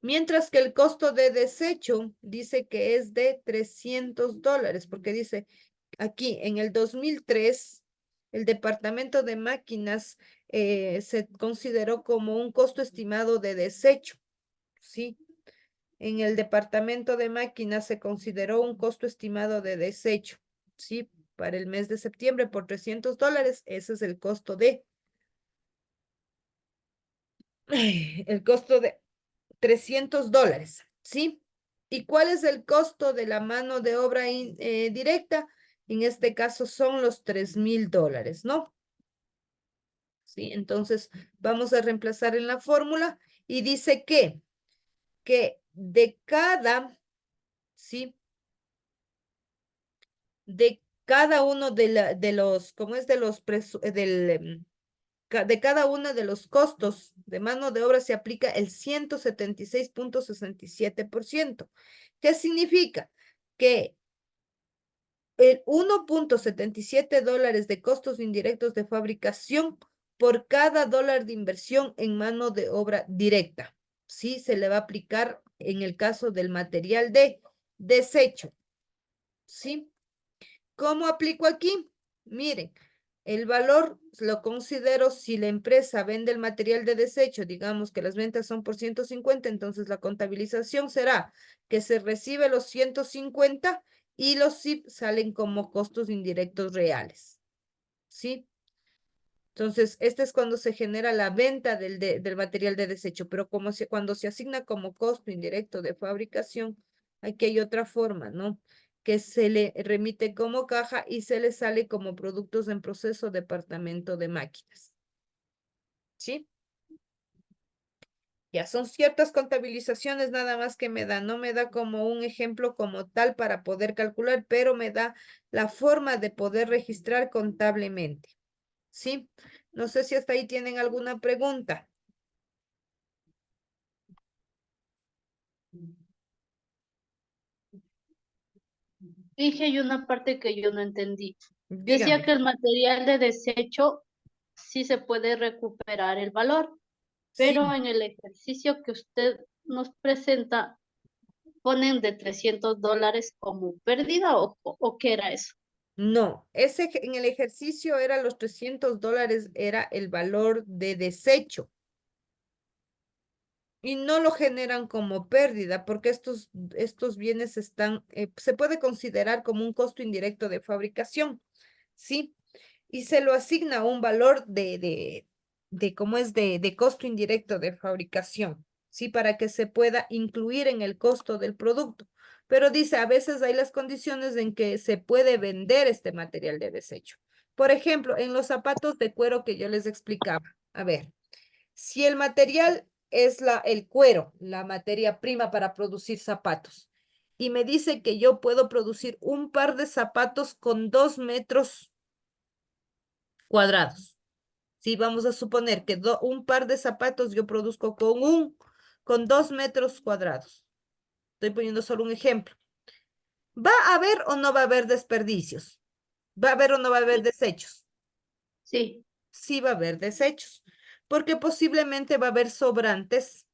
Mientras que el costo de desecho dice que es de $300, porque dice aquí en el 2003, el departamento de máquinas se consideró como un costo estimado de desecho, ¿sí? En el departamento de máquinas se consideró un costo estimado de desecho, ¿sí? Para el mes de septiembre por $300, ese es el costo de, el costo de $300, ¿sí? ¿Y cuál es el costo de la mano de obra directa? En este caso son los $3,000, ¿no? ¿Sí? Entonces vamos a reemplazar en la fórmula y dice que de cada, ¿sí? De cada uno de los, ¿cómo es? De los, de cada uno de los costos de mano de obra se aplica el 176,67%. ¿Qué significa? Que el $1,77 de costos indirectos de fabricación por cada dólar de inversión en mano de obra directa. Sí, se le va a aplicar en el caso del material de desecho. ¿Sí? ¿Cómo aplico aquí? Miren, el valor lo considero si la empresa vende el material de desecho, digamos que las ventas son por 150, entonces la contabilización será que se recibe los 150 y los SIP salen como costos indirectos reales. ¿Sí? Entonces, este es cuando se genera la venta del material de desecho, pero cuando se asigna como costo indirecto de fabricación, aquí hay otra forma, ¿no? Que se le remite como caja y se le sale como productos en proceso departamento de máquinas. ¿Sí? Ya son ciertas contabilizaciones nada más que me da, no me da como un ejemplo como tal para poder calcular, pero me da la forma de poder registrar contablemente. ¿Sí? No sé si hasta ahí tienen alguna pregunta. Dije, hay una parte que yo no entendí. Decía Dígame. que el material de desecho sí se puede recuperar el valor, pero Sí, en el ejercicio que usted nos presenta, ponen de $300 como pérdida o qué era eso. no, en el ejercicio era los $300, era el valor de desecho y no lo generan como pérdida porque estos bienes están, se puede considerar como un costo indirecto de fabricación, ¿sí? Y se lo asigna un valor ¿cómo es? De costo indirecto de fabricación, ¿sí? Para que se pueda incluir en el costo del producto. Pero dice, a veces hay las condiciones en que se puede vender este material de desecho. Por ejemplo, en los zapatos de cuero que yo les explicaba. A ver, si el material es el cuero, la materia prima para producir zapatos, y me dice que yo puedo producir un par de zapatos con 2 metros cuadrados. Sí, vamos a suponer que un par de zapatos yo produzco con 2 metros cuadrados. Estoy poniendo solo un ejemplo. ¿Va a haber o no va a haber desperdicios? ¿Va a haber o no va a haber Sí, desechos? sí, Sí va a haber desechos. porque posiblemente va a haber sobrantes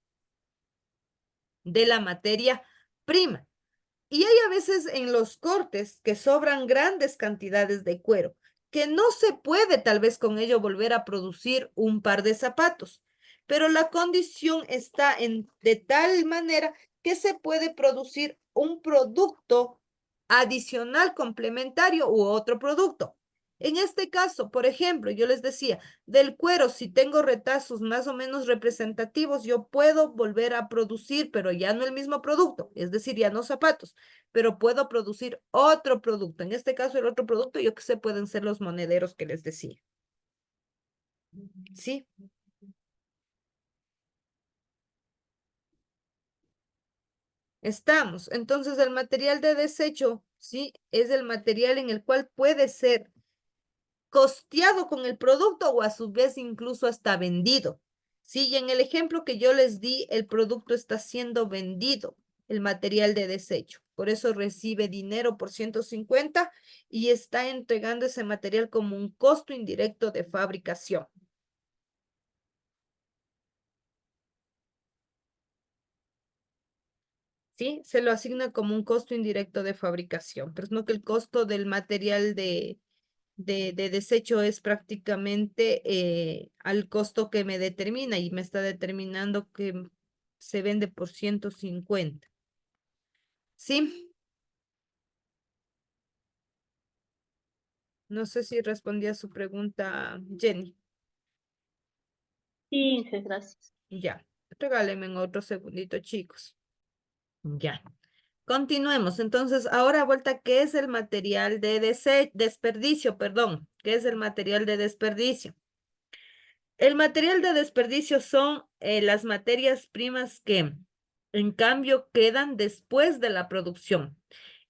de la materia prima. Y hay a veces en los cortes que sobran grandes cantidades de cuero, que no se puede tal vez con ello volver a producir un par de zapatos, pero la condición está de tal manera que se puede producir un producto adicional complementario u otro producto. En este caso, por ejemplo, yo les decía, del cuero, si tengo retazos más o menos representativos, yo puedo volver a producir, pero ya no el mismo producto, es decir, ya no zapatos, pero puedo producir otro producto. En este caso, el otro producto, yo que sé, pueden ser los monederos que les decía. ¿Sí? Estamos. Entonces, el material de desecho, ¿sí? Es el material en el cual puede ser costeado con el producto o a su vez incluso hasta vendido. Sí, y en el ejemplo que yo les di, el producto está siendo vendido, el material de desecho. Por eso recibe dinero por 150 y está entregando ese material como un costo indirecto de fabricación. ¿Sí? Se lo asigna como un costo indirecto de fabricación, pero no que el costo del material de desecho es prácticamente al costo que me determina y me está determinando que se vende por 150. ¿Sí? No sé si respondí a su pregunta, Jenny. 15, gracias. Ya. Regálenme en otro segundito, chicos. Ya. Continuemos. Entonces, ahora vuelta, ¿qué es el material de desperdicio? Perdón. ¿Qué es el material de desperdicio? El material de desperdicio son las materias primas que, en cambio, quedan después de la producción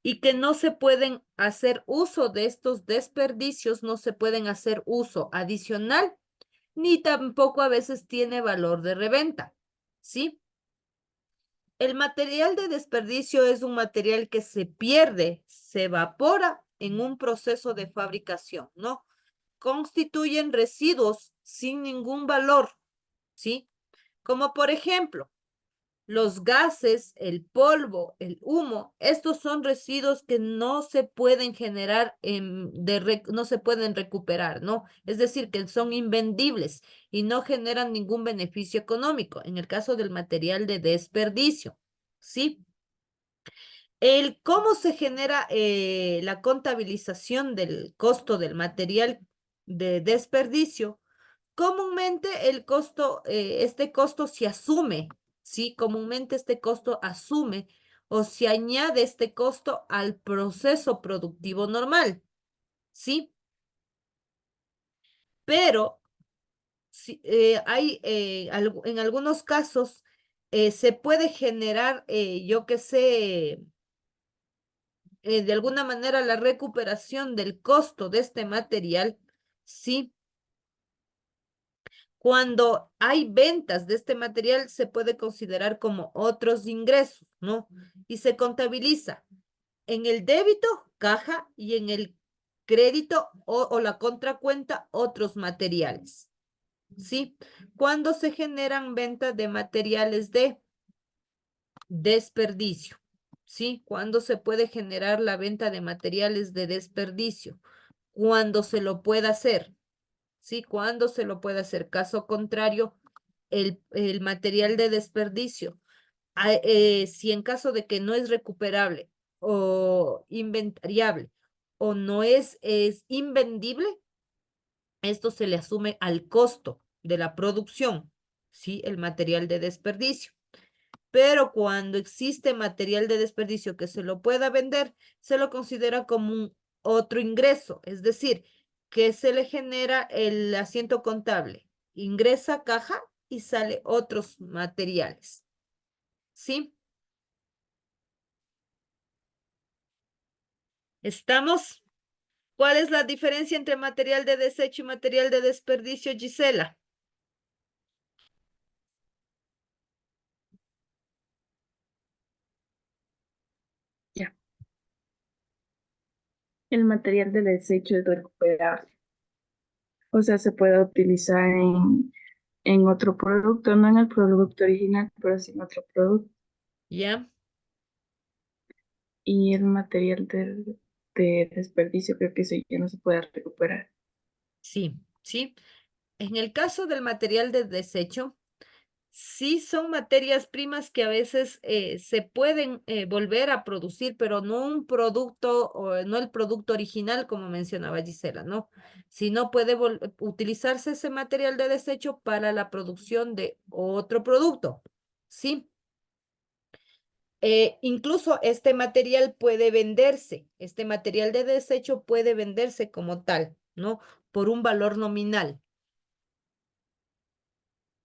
y que no se pueden hacer uso de estos desperdicios, no se pueden hacer uso adicional, ni tampoco a veces tiene valor de reventa, ¿sí? El material de desperdicio es un material que se pierde, se evapora en un proceso de fabricación, ¿no? Constituyen residuos sin ningún valor, ¿sí? Como por ejemplo, los gases, el polvo, el humo, estos son residuos que no se pueden generar, no se pueden recuperar, ¿no? Es decir, que son invendibles y no generan ningún beneficio económico, en el caso del material de desperdicio, ¿sí? ¿Cómo se genera la contabilización del costo del material de desperdicio? Comúnmente este costo se asume, ¿sí? Comúnmente este costo asume o se añade este costo al proceso productivo normal, ¿sí? Pero en algunos casos se puede generar, yo qué sé, de alguna manera la recuperación del costo de este material, ¿sí? Cuando hay ventas de este material, se puede considerar como otros ingresos, ¿no? Y se contabiliza en el débito, caja, y en el crédito o la contracuenta, otros materiales, ¿sí? Cuando se generan ventas de materiales de desperdicio, ¿sí? Cuando se puede generar la venta de materiales de desperdicio, cuando se lo pueda hacer. ¿Sí? Cuando se lo puede hacer. Caso contrario, el material de desperdicio, si en caso de que no es recuperable o inventariable o no es invendible, esto se le asume al costo de la producción, ¿sí? El material de desperdicio. Pero cuando existe material de desperdicio que se lo pueda vender, se lo considera como un otro ingreso, es decir, que se le genera el asiento contable, ingresa caja y sale otros materiales. ¿Sí? ¿Estamos? ¿Cuál es la diferencia entre material de desecho y material de desperdicio, Gisela? Ya. El material de desecho es recuperable. O sea, se puede utilizar en otro producto, no en el producto original, pero sí en otro producto. ¿Ya? Y el material de desperdicio, creo que eso ya no se puede recuperar. Sí, sí. En el caso del material de desecho, sí son materias primas que a veces se pueden volver a producir, pero no un producto, o no el producto original, como mencionaba Gisela, ¿no? Sino puede utilizarse ese material de desecho para la producción de otro producto, ¿sí? Incluso este material puede venderse, este material de desecho puede venderse como tal, ¿no? Por un valor nominal.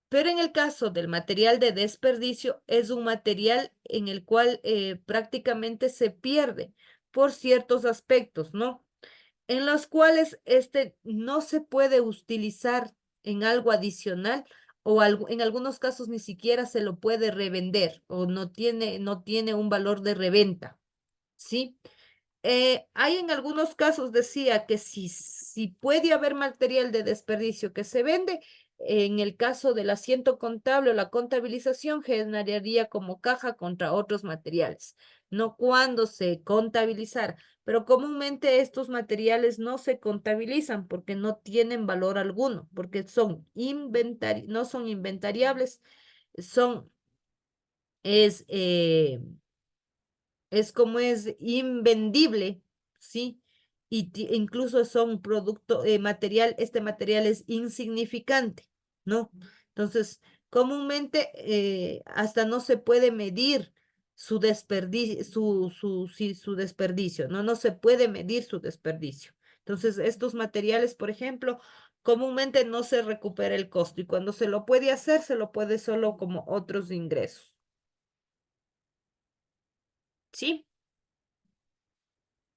Pero en el caso del material de desperdicio, es un material en el cual prácticamente se pierde por ciertos aspectos, ¿no? En los cuales este no se puede utilizar en algo adicional o en algunos casos ni siquiera se lo puede revender o no tiene un valor de reventa, ¿sí? Hay en algunos casos, decía que si puede haber material de desperdicio que se vende, en el caso del asiento contable o la contabilización, generaría como caja contra otros materiales, no cuando se contabilizara, pero comúnmente estos materiales no se contabilizan porque no tienen valor alguno, porque no son inventariables, son, es, es como es invendible, ¿sí? Y incluso son producto, este material es insignificante, ¿no? Entonces, comúnmente hasta no se puede medir su desperdicio, sí, su desperdicio, ¿no? No se puede medir su desperdicio. Entonces, estos materiales, por ejemplo, comúnmente no se recupera el costo y cuando se lo puede hacer, se lo puede solo como otros ingresos. ¿Sí?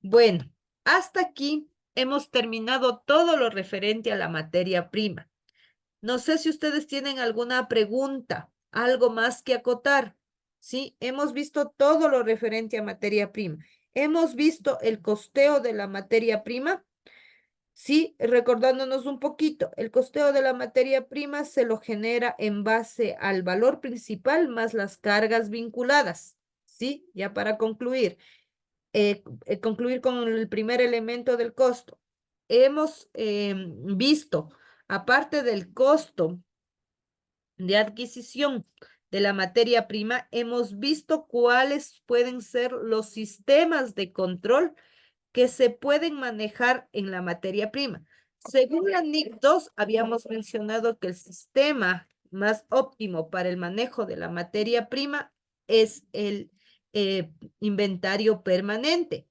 Bueno, hasta aquí hemos terminado todo lo referente a la materia prima. No sé si ustedes tienen alguna pregunta, algo más que acotar. Sí, hemos visto todo lo referente a materia prima. Hemos visto el costeo de la materia prima. Sí, recordándonos un poquito, el costeo de la materia prima se lo genera en base al valor principal más las cargas vinculadas. Sí, ya para concluir concluir con el primer elemento del costo. Hemos visto, aparte del costo de adquisición de la materia prima, hemos visto cuáles pueden ser los sistemas de control que se pueden manejar en la materia prima. Según la NIC 2, habíamos mencionado que el sistema más óptimo para el manejo de la materia prima es el inventario permanente.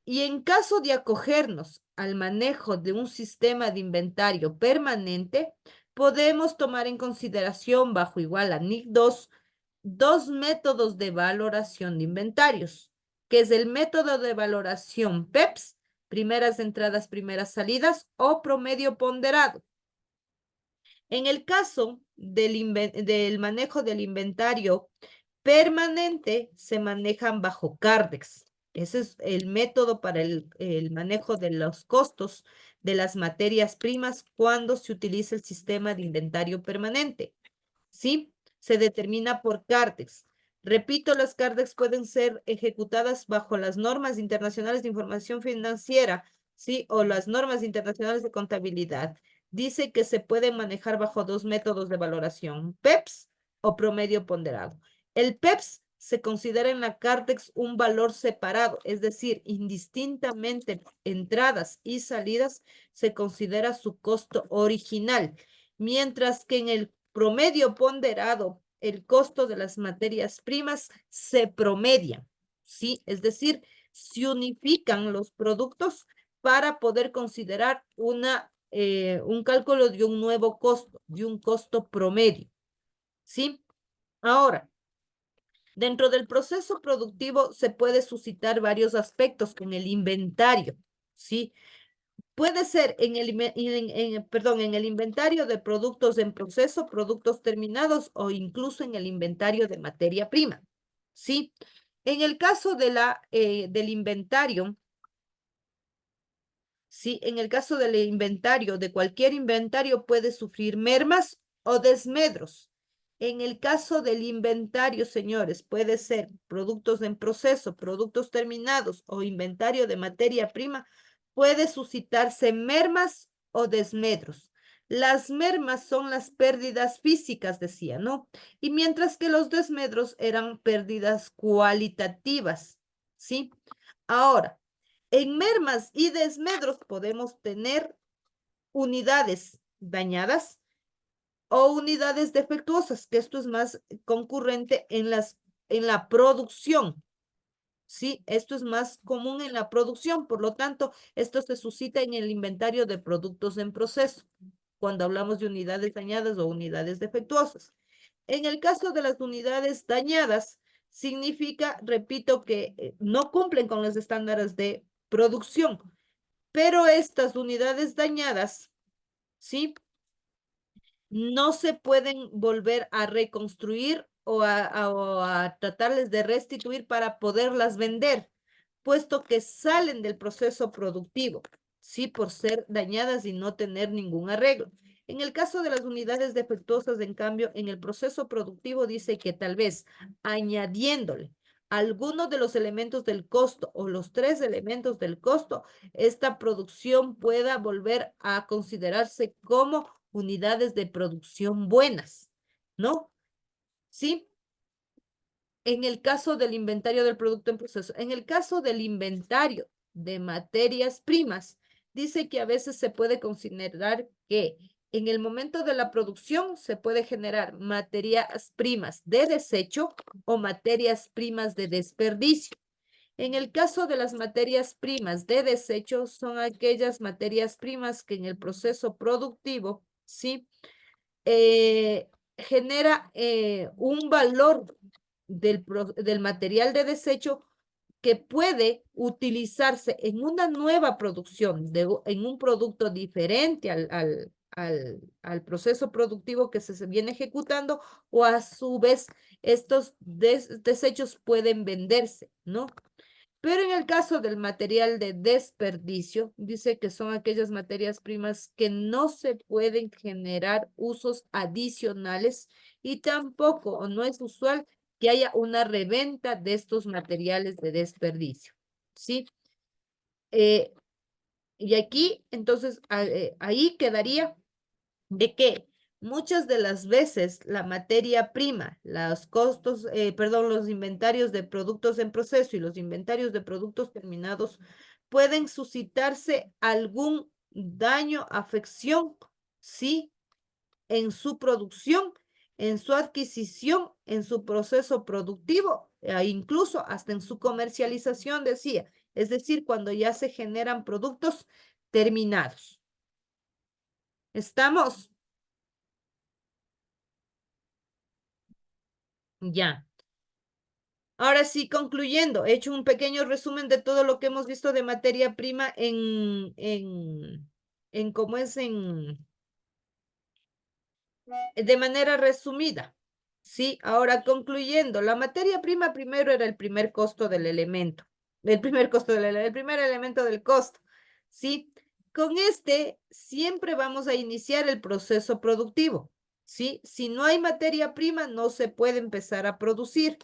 Y en caso de acogernos al manejo de un sistema de inventario permanente, podemos tomar en consideración, bajo igual a NIC 2, dos métodos de valoración de inventarios, que es el método de valoración PEPS, primeras entradas, primeras salidas, o promedio ponderado. En el caso del manejo del inventario permanente, se manejan bajo CARDEX. Ese es el método para el manejo de los costos de las materias primas cuando se utiliza el sistema de inventario permanente. ¿Sí? Se determina por CARDEX. Repito, las CARDEX pueden ser ejecutadas bajo las normas internacionales de información financiera, ¿sí? O las normas internacionales de contabilidad. Dice que se pueden manejar bajo dos métodos de valoración, PEPS o promedio ponderado. El PEPS se considera en la CARDEX un valor separado, es decir, indistintamente entradas y salidas se considera su costo original, mientras que en el promedio ponderado, el costo de las materias primas se promedia, ¿sí? Es decir, se unifican los productos para poder considerar un cálculo de un nuevo costo, de un costo promedio, ¿sí? Ahora, dentro del proceso productivo se puede suscitar varios aspectos con el inventario, ¿sí? Puede ser en el inventario de productos en proceso, productos terminados o incluso en el inventario de materia prima, ¿sí? En el caso del inventario, ¿sí? En el caso del inventario, de cualquier inventario puede sufrir mermas o desmedros. En el caso del inventario, señores, puede ser productos en proceso, productos terminados o inventario de materia prima, puede suscitarse mermas o desmedros. Las mermas son las pérdidas físicas, decía, ¿no? Y mientras que los desmedros eran pérdidas cualitativas, ¿sí? Ahora, en mermas y desmedros podemos tener unidades dañadas o unidades defectuosas, que esto es más concurrente en la producción. Sí, esto es más común en la producción, por lo tanto, esto se suscita en el inventario de productos en proceso, cuando hablamos de unidades dañadas o unidades defectuosas. En el caso de las unidades dañadas, significa, repito, que no cumplen con los estándares de producción, pero estas unidades dañadas, ¿sí? No se pueden volver a reconstruir o a tratarles de restituir para poderlas vender, puesto que salen del proceso productivo, sí, por ser dañadas y no tener ningún arreglo. En el caso de las unidades defectuosas, en cambio, en el proceso productivo dice que tal vez añadiéndole alguno de los elementos del costo o los 3 elementos del costo, esta producción pueda volver a considerarse como unidades de producción buenas, ¿no? ¿Sí? En el caso del inventario del producto en proceso, en el caso del inventario de materias primas, dice que a veces se puede considerar que en el momento de la producción se puede generar materias primas de desecho o materias primas de desperdicio. En el caso de las materias primas de desecho, son aquellas materias primas que en el proceso productivo, ¿sí? Genera un valor del material de desecho que puede utilizarse en una nueva producción, en un producto diferente al proceso productivo que se viene ejecutando, o a su vez estos desechos pueden venderse, ¿no? Pero en el caso del material de desperdicio, dice que son aquellas materias primas que no se pueden generar usos adicionales y tampoco, o no es usual, que haya una reventa de estos materiales de desperdicio. ¿Sí? Y aquí, entonces, ahí quedaría de que muchas de las veces la materia prima, los costos, perdón, los inventarios de productos en proceso y los inventarios de productos terminados pueden suscitarse algún daño, afección, sí, en su producción, en su adquisición, en su proceso productivo, e incluso hasta en su comercialización, decía, es decir, cuando ya se generan productos terminados. ¿Estamos? Ya. Ahora sí, concluyendo, he hecho un pequeño resumen de todo lo que hemos visto de materia prima en cómo es de manera resumida. Sí, ahora concluyendo, la materia prima primero era el primer costo del elemento, el primer costo el primer elemento del costo. Sí, con este siempre vamos a iniciar el proceso productivo. Sí, si no hay materia prima, no se puede empezar a producir.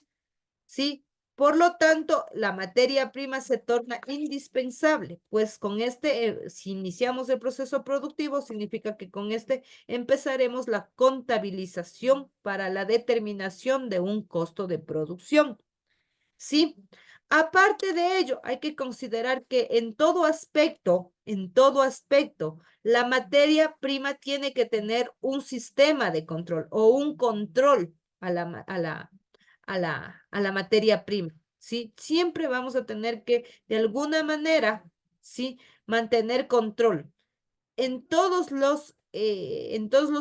¿Sí? Por lo tanto, la materia prima se torna indispensable, pues con si iniciamos el proceso productivo, significa que con este empezaremos la contabilización para la determinación de un costo de producción. ¿Sí? Aparte de ello, hay que considerar que en todo aspecto, la materia prima tiene que tener un sistema de control o un control a la materia prima, ¿sí? Siempre vamos a tener que, de alguna manera, ¿sí? Mantener control en todos los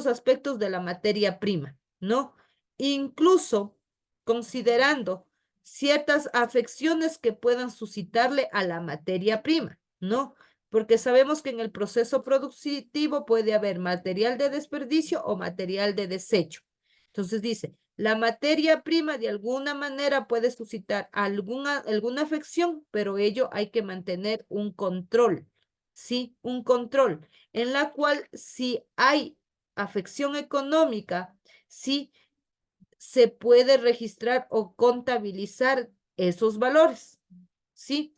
aspectos de la materia prima, ¿no? Incluso considerando ciertas afecciones que puedan suscitarle a la materia prima, ¿no? Porque sabemos que en el proceso productivo puede haber material de desperdicio o material de desecho. Entonces dice, la materia prima de alguna manera puede suscitar alguna afección, pero ello hay que mantener un control, ¿sí? Un control en la cual si hay afección económica, sí se puede registrar o contabilizar esos valores, ¿sí?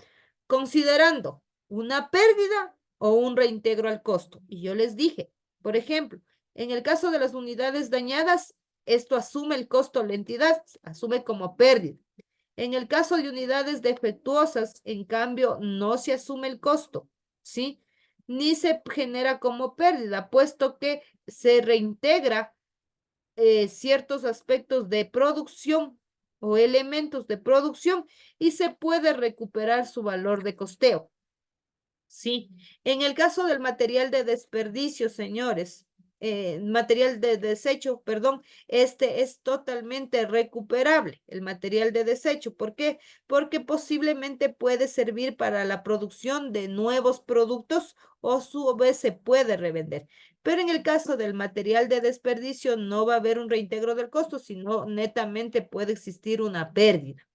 Considerando una pérdida o un reintegro al costo. Y yo les dije, por ejemplo, en el caso de las unidades dañadas, esto asume el costo a la entidad, asume como pérdida. En el caso de unidades defectuosas, en cambio, no se asume el costo, ¿sí? Ni se genera como pérdida, puesto que se reintegra ciertos aspectos de producción o elementos de producción y se puede recuperar su valor de costeo. Sí, en el caso del material de desperdicio, señores, material de desecho, perdón, este es totalmente recuperable, el material de desecho. ¿Por qué? Porque posiblemente puede servir para la producción de nuevos productos o su vez se puede revender. Pero en el caso del material de desperdicio no va a haber un reintegro del costo, sino netamente puede existir una pérdida.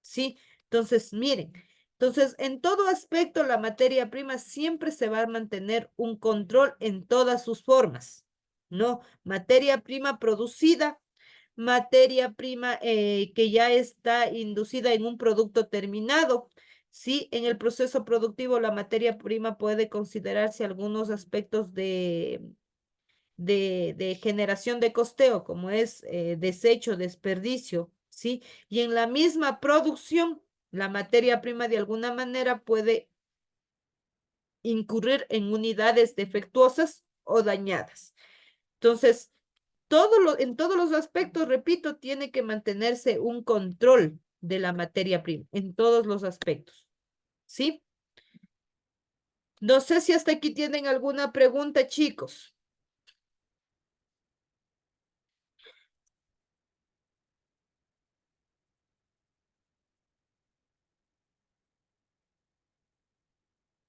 ¿Sí? Entonces, miren, entonces en todo aspecto la materia prima siempre se va a mantener un control en todas sus formas, ¿no? Materia prima producida, materia prima que ya está inducida en un producto terminado. Sí, en el proceso productivo la materia prima puede considerarse algunos aspectos de generación de costeo, como es desecho, desperdicio, ¿sí? Y en la misma producción, la materia prima de alguna manera puede incurrir en unidades defectuosas o dañadas. Entonces, en todos los aspectos, repito, tiene que mantenerse un control de la materia prima, en todos los aspectos, ¿sí? No sé si hasta aquí tienen alguna pregunta, chicos.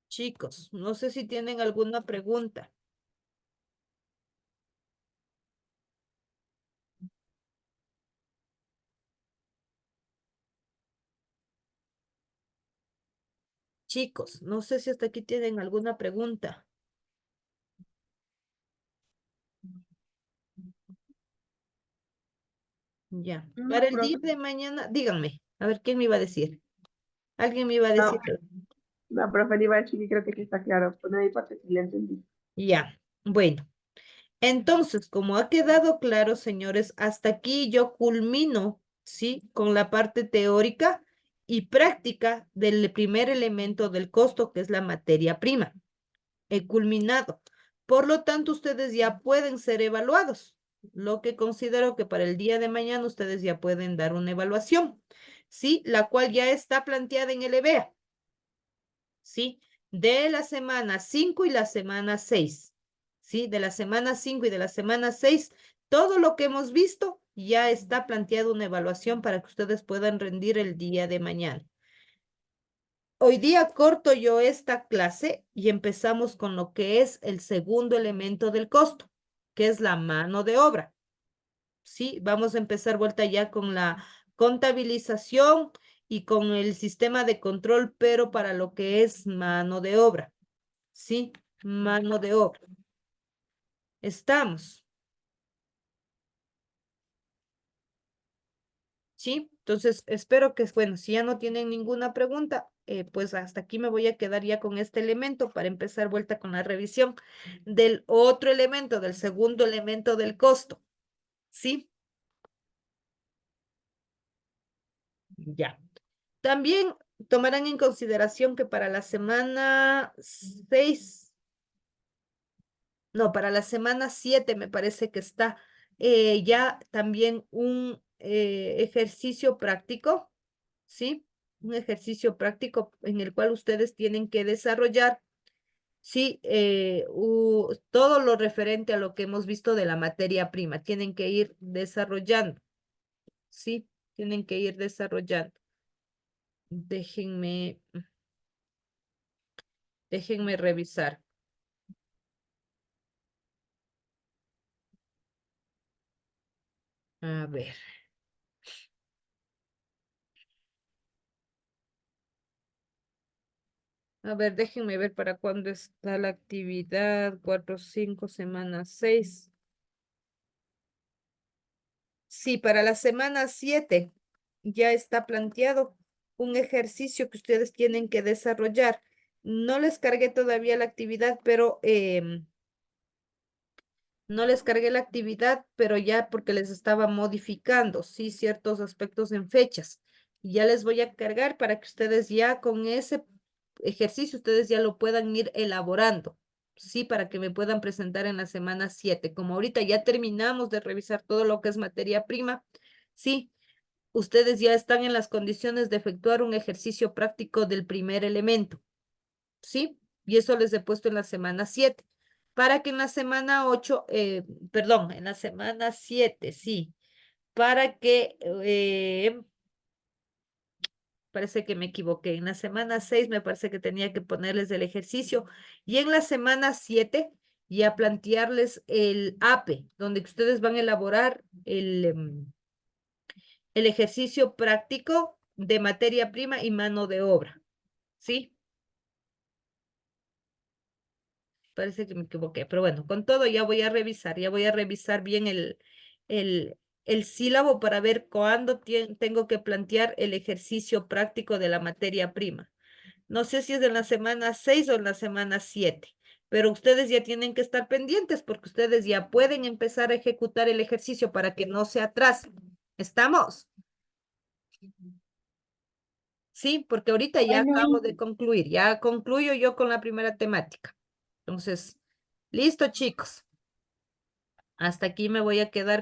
Chicos, no sé si tienen alguna pregunta. Chicos, no sé si hasta aquí tienen alguna pregunta. Ya. No, Para el día profe. de mañana, díganme, a ver, ¿quién me iba a decir? Alguien me iba a No, decir. no, profe, le iba a decir que creo que sí está claro. Por mi parte sí le entendí. Ya. Bueno, entonces, como ha quedado claro, señores, hasta aquí yo culmino, ¿sí? Con la parte teórica y práctica del primer elemento del costo, que es la materia prima. He culminado. Por lo tanto, ustedes ya pueden ser evaluados, lo que considero que para el día de mañana ustedes ya pueden dar una evaluación, ¿sí? La cual ya está planteada en el EBEA, ¿sí? De la semana 5 y la semana 6, ¿sí? De la semana 5 y de la semana 6, todo lo que hemos visto ya está planteado una evaluación para que ustedes puedan rendir el día de mañana. Hoy día corto yo esta clase y empezamos con lo que es el segundo elemento del costo, que es la mano de obra. Sí, vamos a empezar vuelta ya con la contabilización y con el sistema de control, pero para lo que es mano de obra. Sí, mano de obra. Estamos. Sí, entonces espero que, bueno, si ya no tienen ninguna pregunta, pues hasta aquí me voy a quedar ya con este elemento para empezar vuelta con la revisión del otro elemento, del segundo elemento del costo. ¿Sí? Ya. También tomarán en consideración que para la semana 6, no, para la semana 7 me parece que está ya también un ejercicio práctico, ¿sí? Un ejercicio práctico en el cual ustedes tienen que desarrollar, sí, todo lo referente a lo que hemos visto de la materia prima. Tienen que ir desarrollando, ¿sí? Tienen que ir desarrollando. Déjenme, déjenme revisar. A ver. A ver, déjenme ver para cuándo está la actividad. 4, 5, semana 6. Sí, para la semana 7 ya está planteado un ejercicio que ustedes tienen que desarrollar. No les cargué todavía la actividad, pero no les cargué la actividad, pero ya porque les estaba modificando, sí, ciertos aspectos en fechas. Y ya les voy a cargar para que ustedes ya con ese ejercicio, ustedes ya lo puedan ir elaborando, sí, para que me puedan presentar en la semana 7. Como ahorita ya terminamos de revisar todo lo que es materia prima, sí, ustedes ya están en las condiciones de efectuar un ejercicio práctico del primer elemento, ¿sí? Y eso les he puesto en la semana 7 para que en la semana 8, perdón, en la semana 7, sí, para que, parece que me equivoqué, en la semana 6 me parece que tenía que ponerles el ejercicio y en la semana 7 ya plantearles el APE, donde ustedes van a elaborar el ejercicio práctico de materia prima y mano de obra, ¿sí? Parece que me equivoqué, pero bueno, con todo ya voy a revisar bien el sílabo para ver cuándo tengo que plantear el ejercicio práctico de la materia prima. No sé si es en la semana 6 o en la semana 7, pero ustedes ya tienen que estar pendientes porque ustedes ya pueden empezar a ejecutar el ejercicio para que no se atrasen. ¿Estamos? Sí, porque ahorita ya acabo de concluir, ya concluyo yo con la primera temática. Entonces, listo, chicos. Hasta aquí me voy a quedar